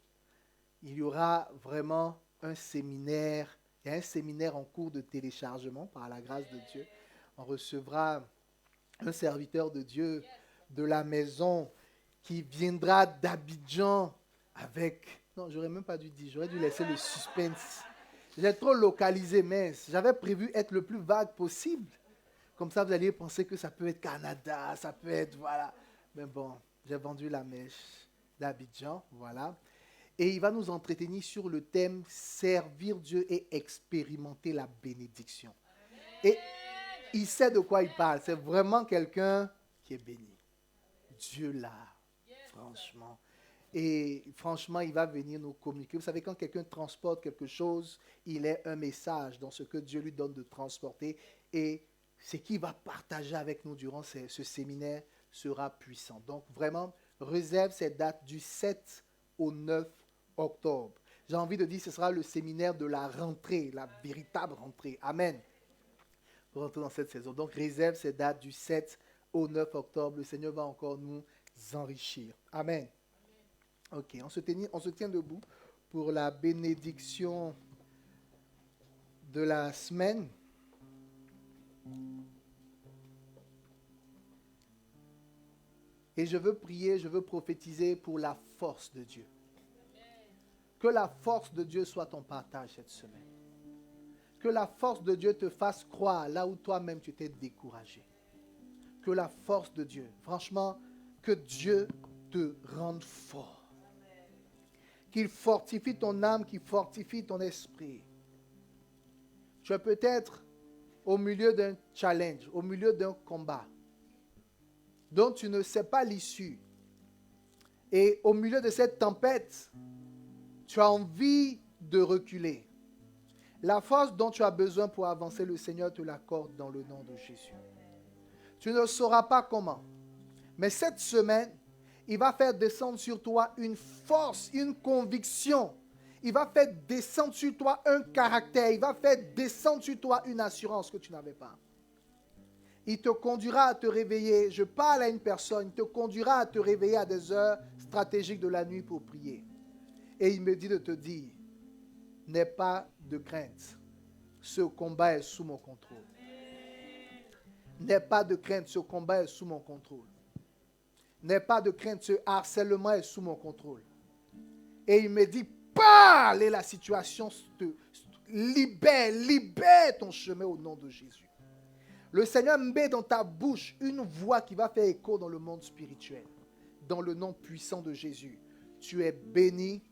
S2: il y aura vraiment un séminaire. Il y a un séminaire en cours de téléchargement par la grâce de Dieu. On recevra un serviteur de Dieu de la maison qui viendra d'Abidjan avec... Non, j'aurais même pas dû dire, j'aurais dû laisser le suspense. J'ai trop localisé, mais j'avais prévu être le plus vague possible. Comme ça, vous alliez penser que ça peut être Canada, ça peut être, voilà. Mais bon, j'ai vendu la mèche d'Abidjan, voilà. Et il va nous entretenir sur le thème « Servir Dieu et expérimenter la bénédiction ». Et il sait de quoi il parle. C'est vraiment quelqu'un qui est béni. Dieu là, franchement. Et franchement, il va venir nous communiquer. Vous savez, quand quelqu'un transporte quelque chose, il est un message dans ce que Dieu lui donne de transporter. Et ce qu'il va partager avec nous durant ce séminaire sera puissant. Donc vraiment, réserve cette date du 7 au 9 octobre. J'ai envie de dire que ce sera le séminaire de la rentrée, la véritable rentrée. Amen. Pour rentrer dans cette saison. Donc réserve cette date du 7 au 9 octobre. Le Seigneur va encore nous enrichir. Amen. Ok, on se tient debout pour la bénédiction de la semaine. Et je veux prier, je veux prophétiser pour la force de Dieu. Que la force de Dieu soit ton partage cette semaine. Que la force de Dieu te fasse croire là où toi-même tu t'es découragé. Que la force de Dieu, franchement, que Dieu te rende fort. Qu'il fortifie ton âme, qu'il fortifie ton esprit. Tu es peut-être au milieu d'un challenge, au milieu d'un combat dont tu ne sais pas l'issue. Et au milieu de cette tempête, tu as envie de reculer. La force dont tu as besoin pour avancer, le Seigneur te l'accorde dans le nom de Jésus. Tu ne sauras pas comment. Mais cette semaine, il va faire descendre sur toi une force, une conviction. Il va faire descendre sur toi un caractère. Il va faire descendre sur toi une assurance que tu n'avais pas. Il te conduira à te réveiller. Je parle à une personne. Il te conduira à te réveiller à des heures stratégiques de la nuit pour prier. Et il me dit de te dire, n'aie pas de crainte. Ce combat est sous mon contrôle. N'aie pas de crainte. Ce combat est sous mon contrôle. N'aie pas de crainte. Ce harcèlement est sous mon contrôle. Et il me dit, parle et la situation te libère ton chemin au nom de Jésus. Le Seigneur met dans ta bouche une voix qui va faire écho dans le monde spirituel. Dans le nom puissant de Jésus. Tu es béni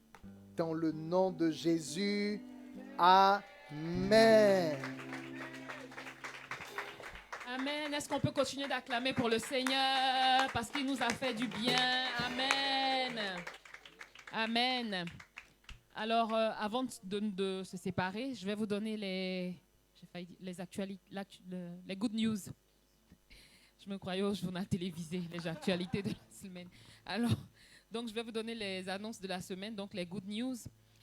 S2: dans le nom de Jésus. Amen.
S4: Amen. Est-ce qu'on peut continuer d'acclamer pour le Seigneur parce qu'il nous a fait du bien? Amen. Amen. Alors, avant de se séparer, je vais vous donner les actualités, les good news. Je me croyais au journal télévisé, les actualités de la semaine. Alors, donc, je vais vous donner les annonces de la semaine, donc les good news.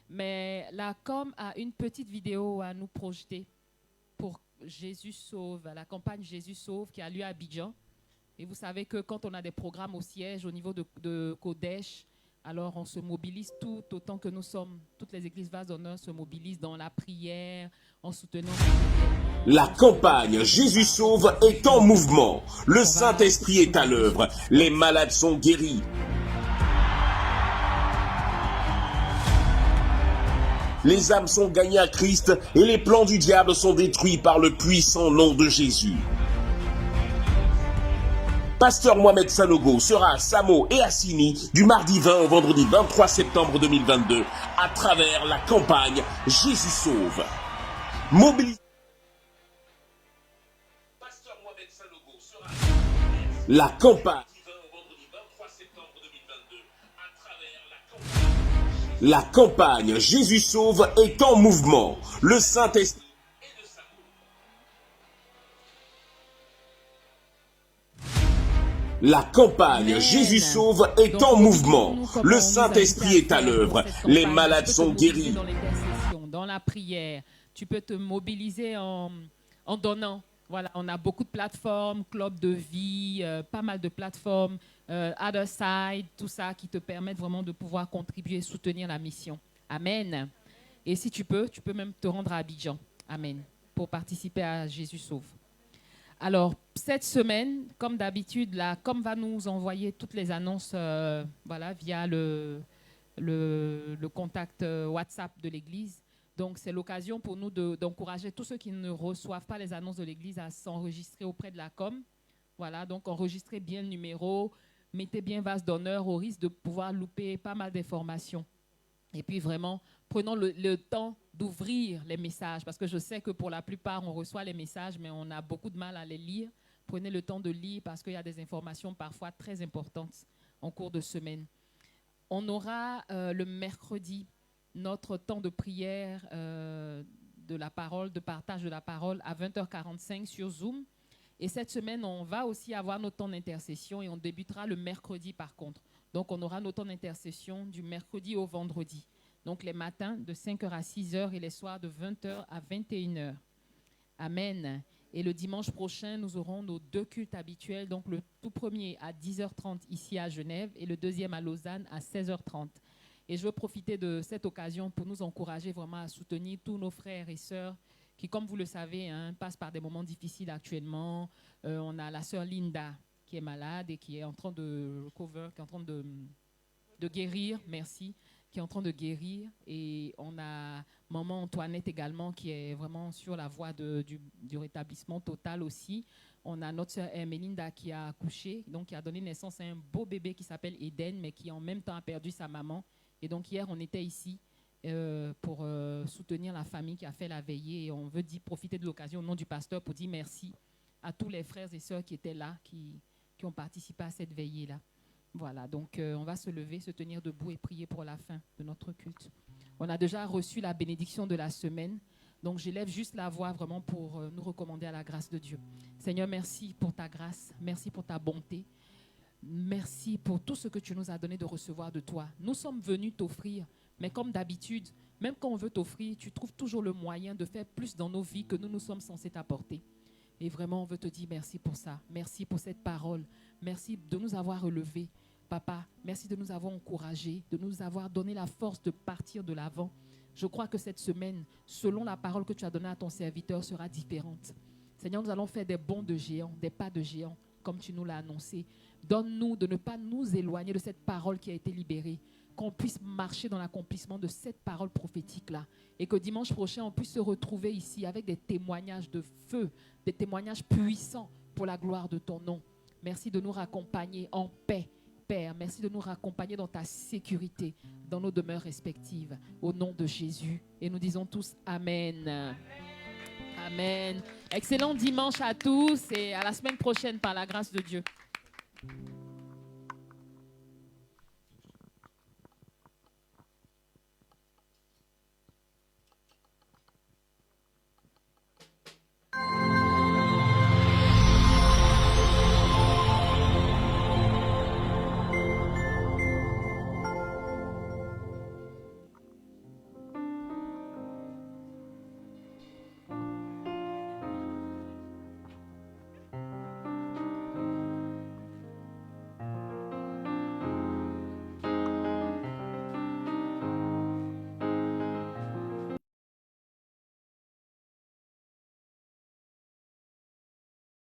S4: Mais la Com a une petite vidéo à nous projeter pour Jésus Sauve, la campagne Jésus Sauve qui a lieu à Abidjan. Et vous savez que quand on a des programmes au siège au niveau de Kodesh, alors on se mobilise tout autant que nous sommes. Toutes les églises Vase d'honneur se mobilisent dans la prière, en soutenant.
S5: La campagne Jésus Sauve est en mouvement. Le Saint-Esprit est à l'œuvre. Les malades sont guéris. Les âmes sont gagnées à Christ et les plans du diable sont détruits par le puissant nom de Jésus. Pasteur Mohamed Sanogo sera à Samo et à Sini du mardi 20 au vendredi 23 septembre 2022 à travers la campagne Jésus Sauve. Mobilisez. Pasteur Mohamed Sanogo sera à la campagne. La campagne Jésus Sauve est en mouvement. Le Saint-Esprit est de Samo. La campagne
S4: Amen.
S5: Jésus Sauve est
S4: Donc,
S5: en
S4: nous
S5: mouvement.
S4: nous comment
S5: Le
S4: nous
S5: Saint-Esprit est à
S4: inviter
S5: l'œuvre.
S4: pour cette
S5: Les
S4: campagne.
S5: malades
S4: Tu peux te
S5: sont
S4: mobiliser
S5: guéris.
S4: dans l'intercession, dans la prière. Tu peux te mobiliser en donnant. Voilà, on a beaucoup de plateformes, Club de vie, pas mal de plateformes, Other Side, tout ça qui te permettent vraiment de pouvoir contribuer et soutenir la mission. Amen. Et si tu peux même te rendre à Abidjan. Amen. Pour participer à Jésus Sauve. Alors, cette semaine, comme d'habitude, la Com va nous envoyer toutes les annonces voilà, via le contact WhatsApp de l'Église. Donc, c'est l'occasion pour nous d'encourager tous ceux qui ne reçoivent pas les annonces de l'Église à s'enregistrer auprès de la Com. Voilà, donc enregistrez bien le numéro, mettez bien Vase d'honneur au risque de pouvoir louper pas mal d'informations. Et puis vraiment, prenons le temps d'ouvrir les messages, parce que je sais que pour la plupart, on reçoit les messages, mais on a beaucoup de mal à les lire. Prenez le temps de lire parce qu'il y a des informations parfois très importantes en cours de semaine. On aura le mercredi notre temps de prière de la parole, de partage de la parole à 20h45 sur Zoom. Et cette semaine, on va aussi avoir notre temps d'intercession et on débutera le mercredi par contre. Donc, on aura nos temps d'intercession du mercredi au vendredi. Donc, les matins de 5h à 6h et les soirs de 20h à 21h. Amen. Et le dimanche prochain, nous aurons nos 2 cultes habituels. Donc, le tout premier à 10h30 ici à Genève et le deuxième à Lausanne à 16h30. Et je veux profiter de cette occasion pour nous encourager vraiment à soutenir tous nos frères et sœurs qui, comme vous le savez, passent par des moments difficiles actuellement. On a la sœur Linda qui est malade et qui est en train de recover, qui est en train de guérir, merci, qui est en train de guérir. Et on a maman Antoinette également qui est vraiment sur la voie du rétablissement total aussi. On a notre sœur Melinda qui a accouché, donc qui a donné naissance à un beau bébé qui s'appelle Eden, mais qui en même temps a perdu sa maman. Et donc hier, on était ici pour soutenir la famille qui a fait la veillée. Et on veut profiter de l'occasion au nom du pasteur pour dire merci à tous les frères et sœurs qui étaient là, qui ont participé à cette veillée-là. Voilà, donc on va se lever, se tenir debout et prier pour la fin de notre culte. On a déjà reçu la bénédiction de la semaine. Donc j'élève juste la voix vraiment pour nous recommander à la grâce de Dieu. Seigneur, merci pour ta grâce, merci pour ta bonté. Merci pour tout ce que tu nous as donné de recevoir de toi. Nous sommes venus t'offrir, mais comme d'habitude, même quand on veut t'offrir, tu trouves toujours le moyen de faire plus dans nos vies que nous sommes censés t'apporter. Et vraiment, on veut te dire merci pour ça. Merci pour cette parole. Merci de nous avoir relevés. Papa, merci de nous avoir encouragés, de nous avoir donné la force de partir de l'avant. Je crois que cette semaine, selon la parole que tu as donnée à ton serviteur, sera différente. Seigneur, nous allons faire des bonds de géants, des pas de géants, comme tu nous l'as annoncé. Donne-nous de ne pas nous éloigner de cette parole qui a été libérée, qu'on puisse marcher dans l'accomplissement de cette parole prophétique-là et que dimanche prochain, on puisse se retrouver ici avec des témoignages de feu, des témoignages puissants pour la gloire de ton nom. Merci de nous raccompagner en paix, Père. Merci de nous raccompagner dans ta sécurité, dans nos demeures respectives, au nom de Jésus. Et nous disons tous Amen. Amen. Amen. Excellent dimanche à tous et à la semaine prochaine par la grâce de Dieu.